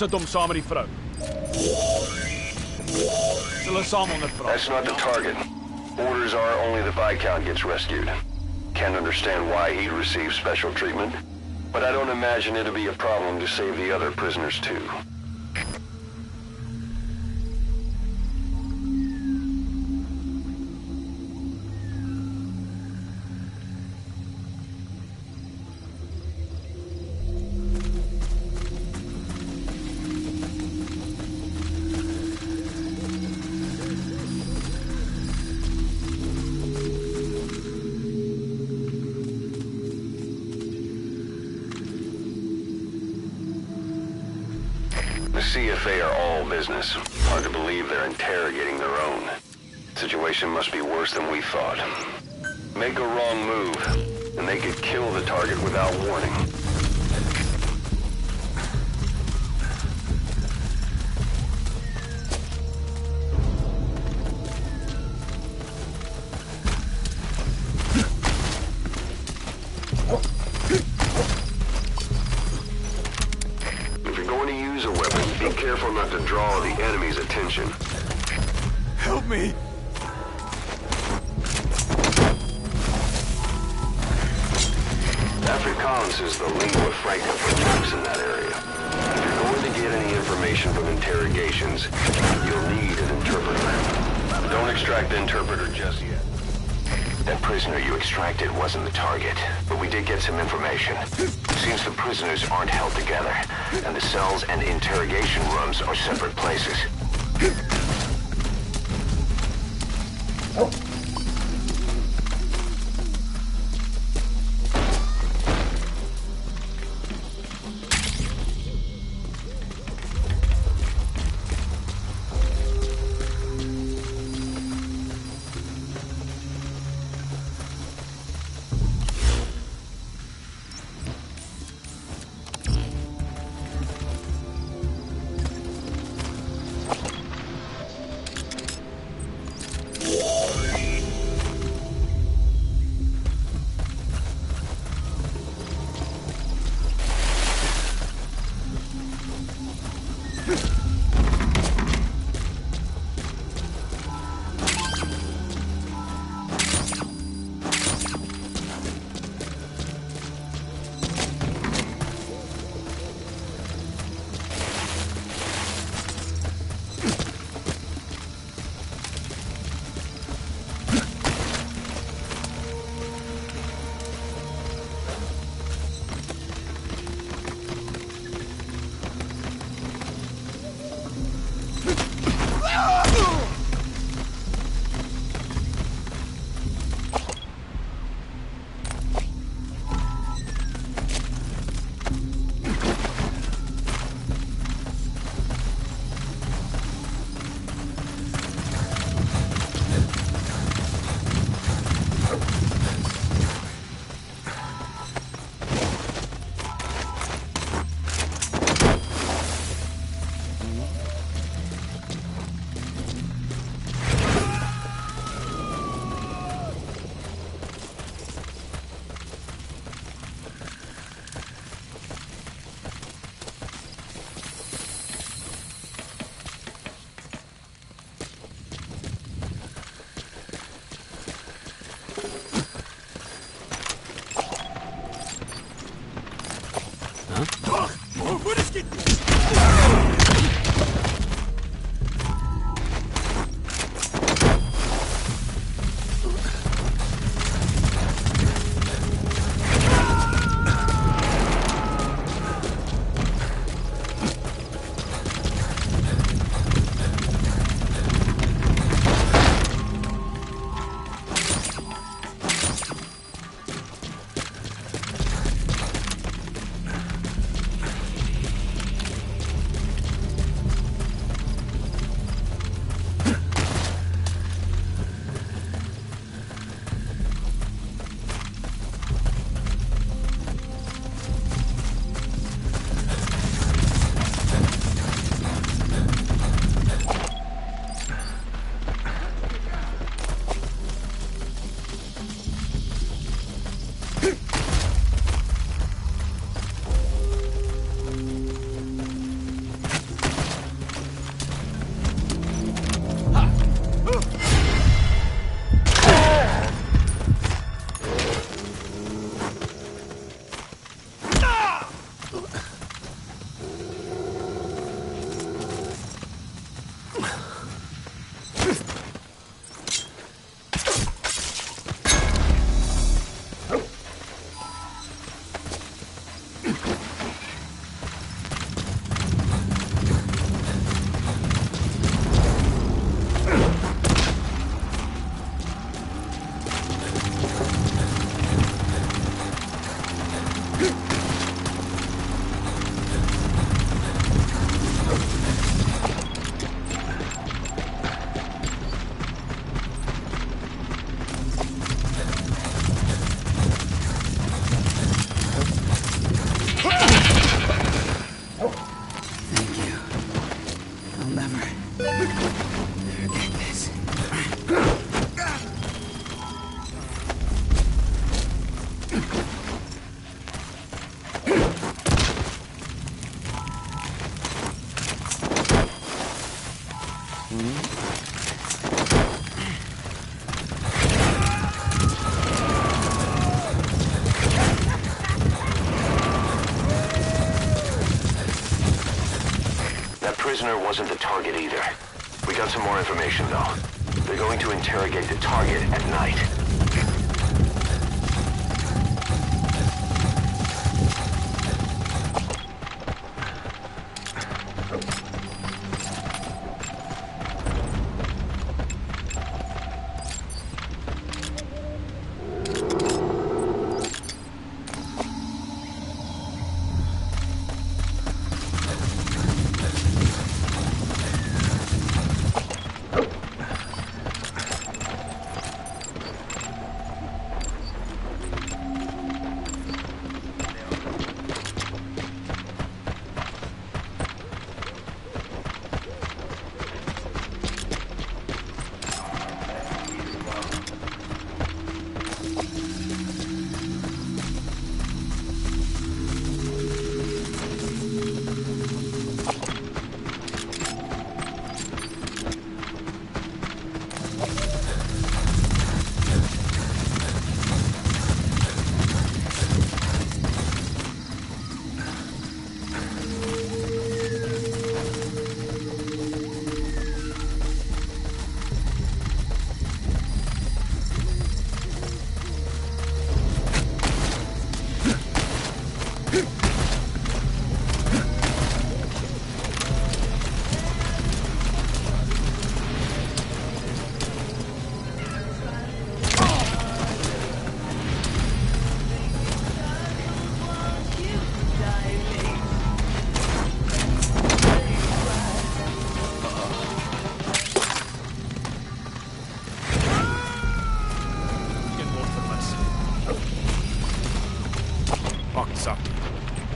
Sit hom saam met die vrou. Hulle saam ondervra. That's not the target. Orders are only the Viscount gets rescued. Can't understand why he'd receive special treatment, but I don't imagine it'll be a problem to save the other prisoners too. The CFA are all business. Hard to believe they're interrogating their own. Situation must be worse than we thought. Make a wrong move, and they could kill the target without warning. Be careful not to draw the enemy's attention. Help me! Afrikaans is the lingua franca for troops in that area. If you're going to get any information from interrogations, you'll need an interpreter. Don't extract the interpreter just yet. That prisoner you extracted wasn't the target, but we did get some information. Seems the prisoners aren't held together, and the cells and interrogation rooms are separate places. That prisoner wasn't the target either. We got some more information, though. They're going to interrogate the target at night.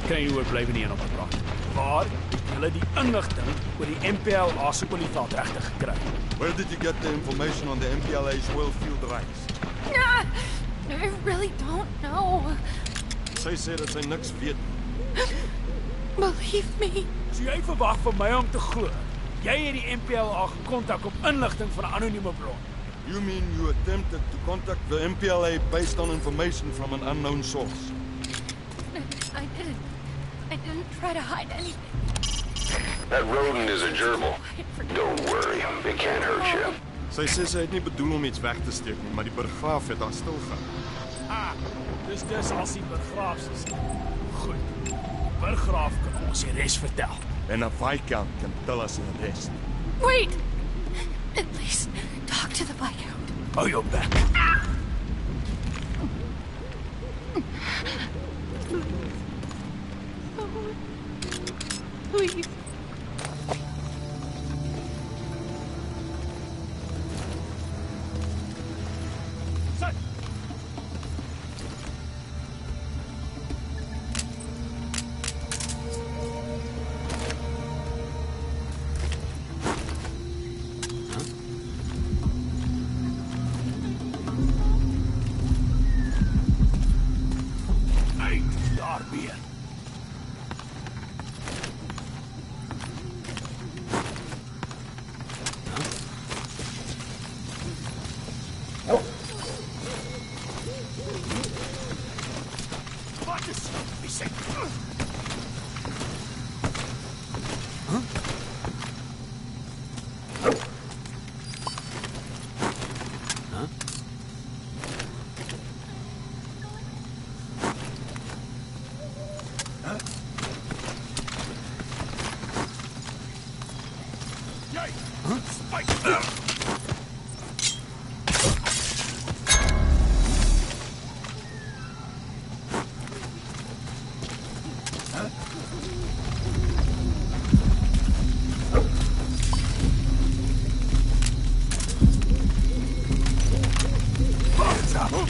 Kan jy oorblij nie op gepraat. Waar het julle die inligting oor die MPLA se olieveld regtig gekry? Where did you get the information on the MPLA's oil field rights? I really don't know. Sy sê dat sy niks weet. Believe me. So jy verwag van my om te glo. Jy het die MPLA gekontak op inligting van 'n anonieme bron. You mean you attempted to contact the MPLA based on information from an unknown source? I didn't try to hide anything. That rodent is a gerbil. Don't worry, it can't hurt you. Sy sê sy het nie bedoel om iets weg te steek nie, maar die burggraaf het haar stilgehou. Dus as die burggraaf is. Goed. Die burggraaf kan ons die res vertel. En 'n Viscount can tell us the rest. Wait! At least talk to the Viscount. Hou jou bek. Please. Hey, daar weer.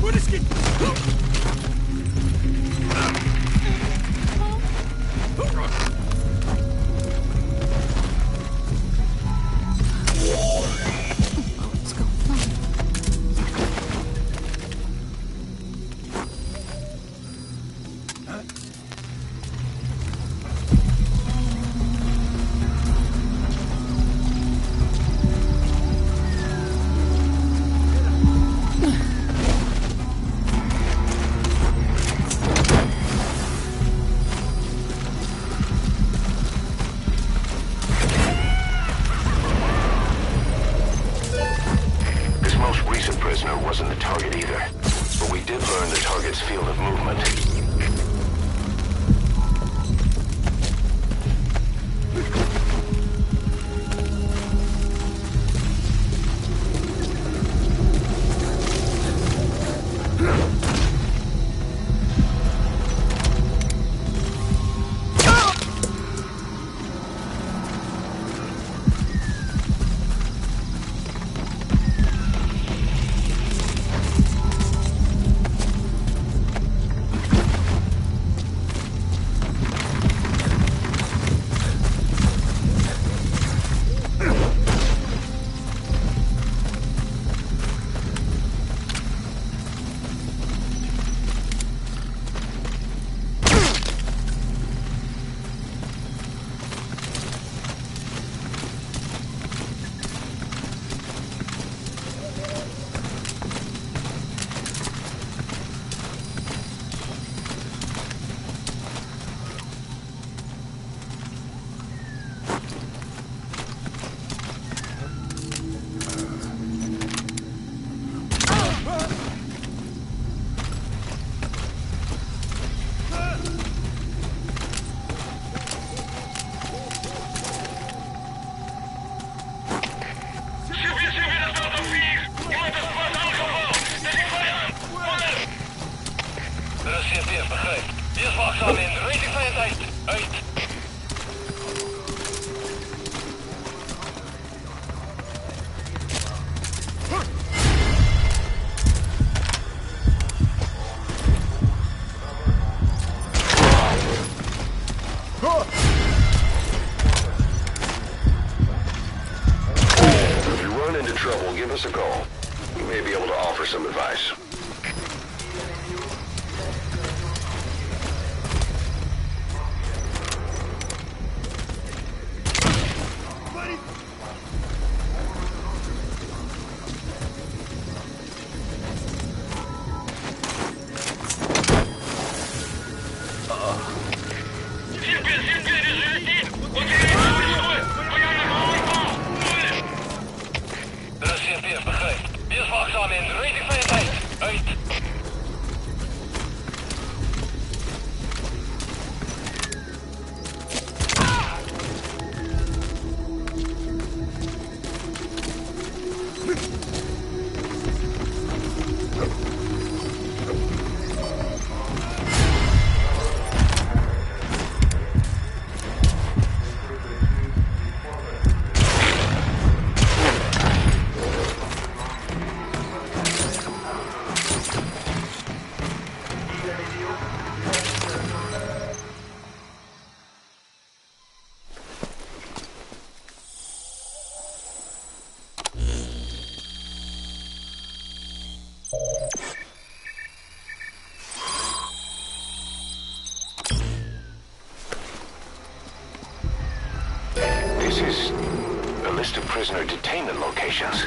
What is it? Wees waaksaam en rating vijand uit. Uit. If you run into trouble, give us a call. We may be able to offer some advice. Er is CP, begrijp. Wees waakzaam en rating vijand uit. Uit. This is a list of prisoner detainment locations.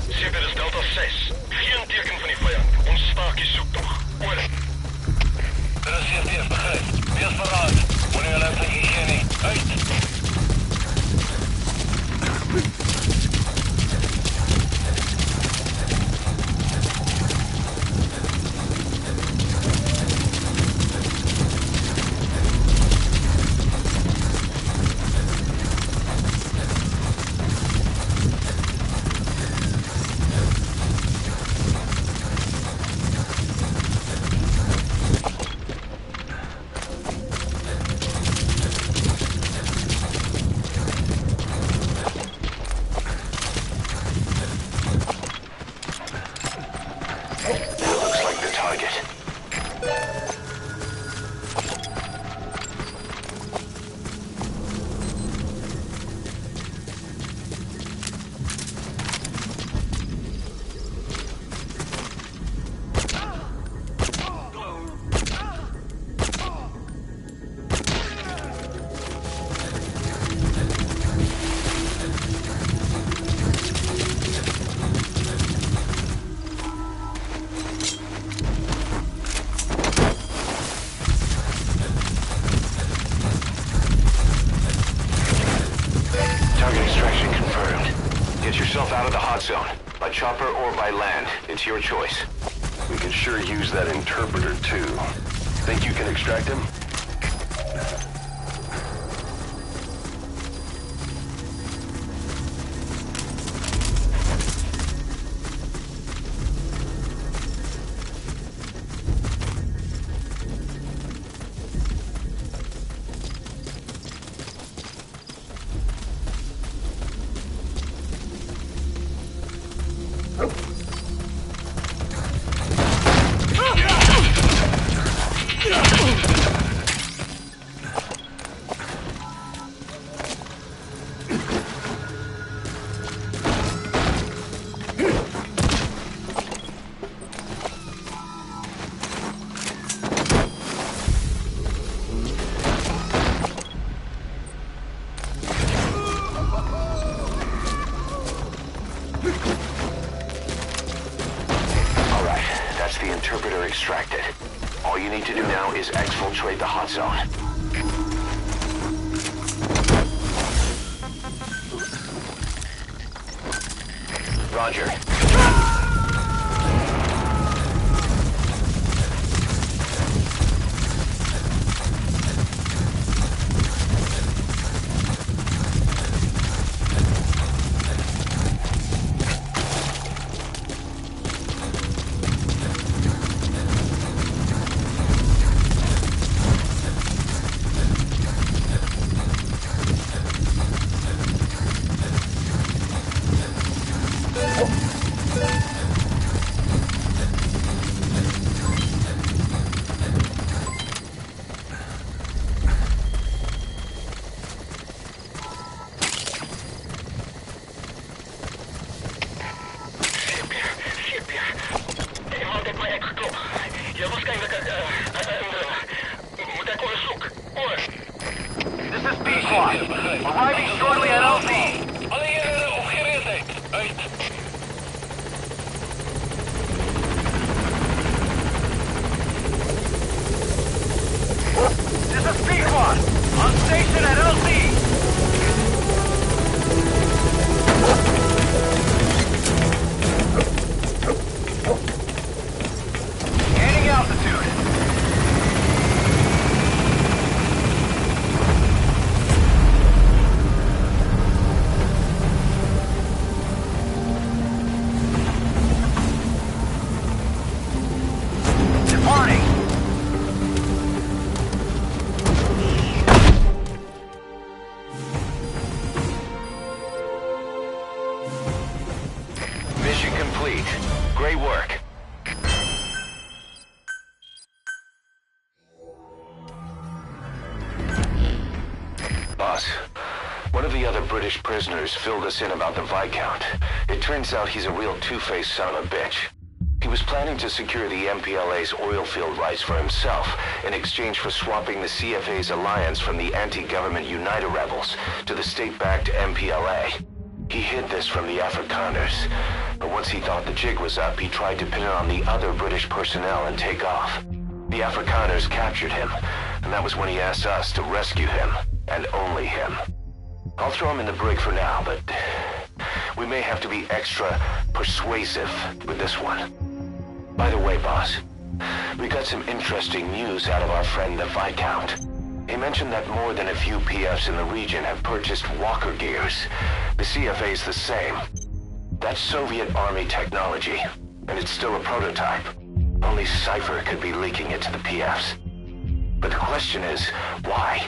CP is Delta 6. Geen teken van die vijand. Ons staak die zoektocht. Oor. Er is CP, begrijp. Wees verraad. Wanneer je luistert geen geen. Uit. Looks like the target. Target extraction confirmed. Get yourself out of the hot zone. By chopper or by land. It's your choice. We could sure use that interpreter, too. Think you can extract him? Interpreter extracted. All you need to do now is exfiltrate the hot zone. Roger. Klop. Jy het waarskynlik 'n indring. Moet ek ondersoek? Oor. This is B-Squad. Arriving shortly at LZ. Alle eenhede op gereedheid. Uit. This is B-Squad. On station at LZ. Gaining altitude. Departing. Mission complete. Great work. Boss, one of the other British prisoners filled us in about the Viscount. It turns out he's a real two-faced son of a bitch. He was planning to secure the MPLA's oil field rights for himself in exchange for swapping the CFA's alliance from the anti-government United rebels to the state-backed MPLA. He hid this from the Afrikaners, but once he thought the jig was up, he tried to pin it on the other British personnel and take off. The Afrikaners captured him, and that was when he asked us to rescue him, and only him. I'll throw him in the brig for now, but we may have to be extra persuasive with this one. By the way, boss, we got some interesting news out of our friend the Viscount. He mentioned that more than a few PFs in the region have purchased walker gears. The CFA's the same. That's Soviet Army technology, and it's still a prototype. Only Cypher could be leaking it to the PFs. But the question is, why?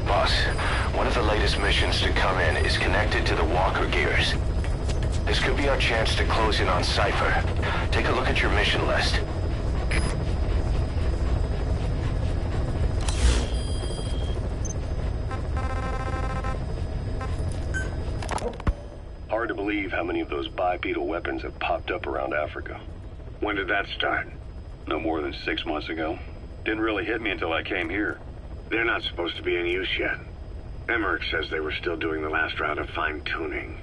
Boss, one of the latest missions to come in is connected to the walker gears. This could be our chance to close in on Cypher. Take a look at your mission list. Hard to believe how many of those bipedal weapons have popped up around Africa. When did that start? No more than 6 months ago. Didn't really hit me until I came here. They're not supposed to be in use yet. Emmerich says they were still doing the last round of fine-tuning.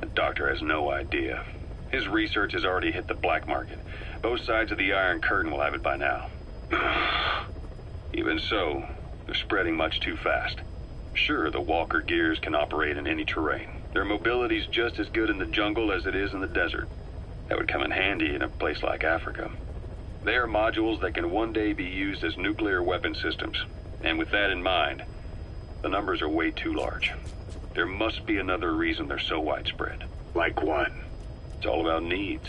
The doctor has no idea. His research has already hit the black market. Both sides of the Iron Curtain will have it by now. Even so, they're spreading much too fast. Sure, the walker gears can operate in any terrain. Their mobility's just as good in the jungle as it is in the desert. That would come in handy in a place like Africa. They are modules that can one day be used as nuclear weapon systems. And with that in mind, the numbers are way too large. There must be another reason they're so widespread. Like what? It's all about needs.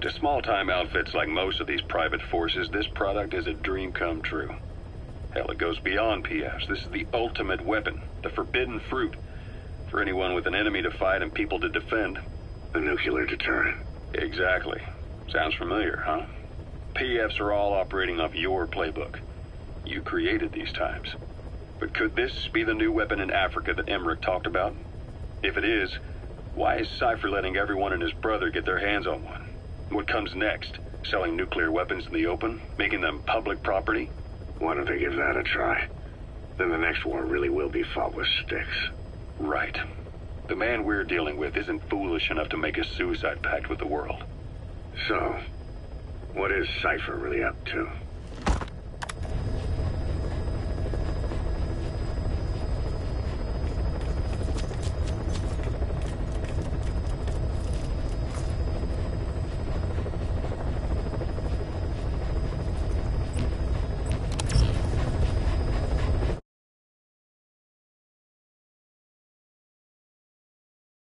To small-time outfits like most of these private forces, this product is a dream come true. Hell, it goes beyond PFs. This is the ultimate weapon, the forbidden fruit, for anyone with an enemy to fight and people to defend. A nuclear deterrent. Exactly. Sounds familiar, huh? PFs are all operating off your playbook. You created these times. But could this be the new weapon in Africa that Emmerich talked about? If it is, why is Cypher letting everyone and his brother get their hands on one? What comes next? Selling nuclear weapons in the open? Making them public property? Why don't they give that a try? Then the next war really will be fought with sticks. Right. The man we're dealing with isn't foolish enough to make a suicide pact with the world. So, what is Cypher really up to?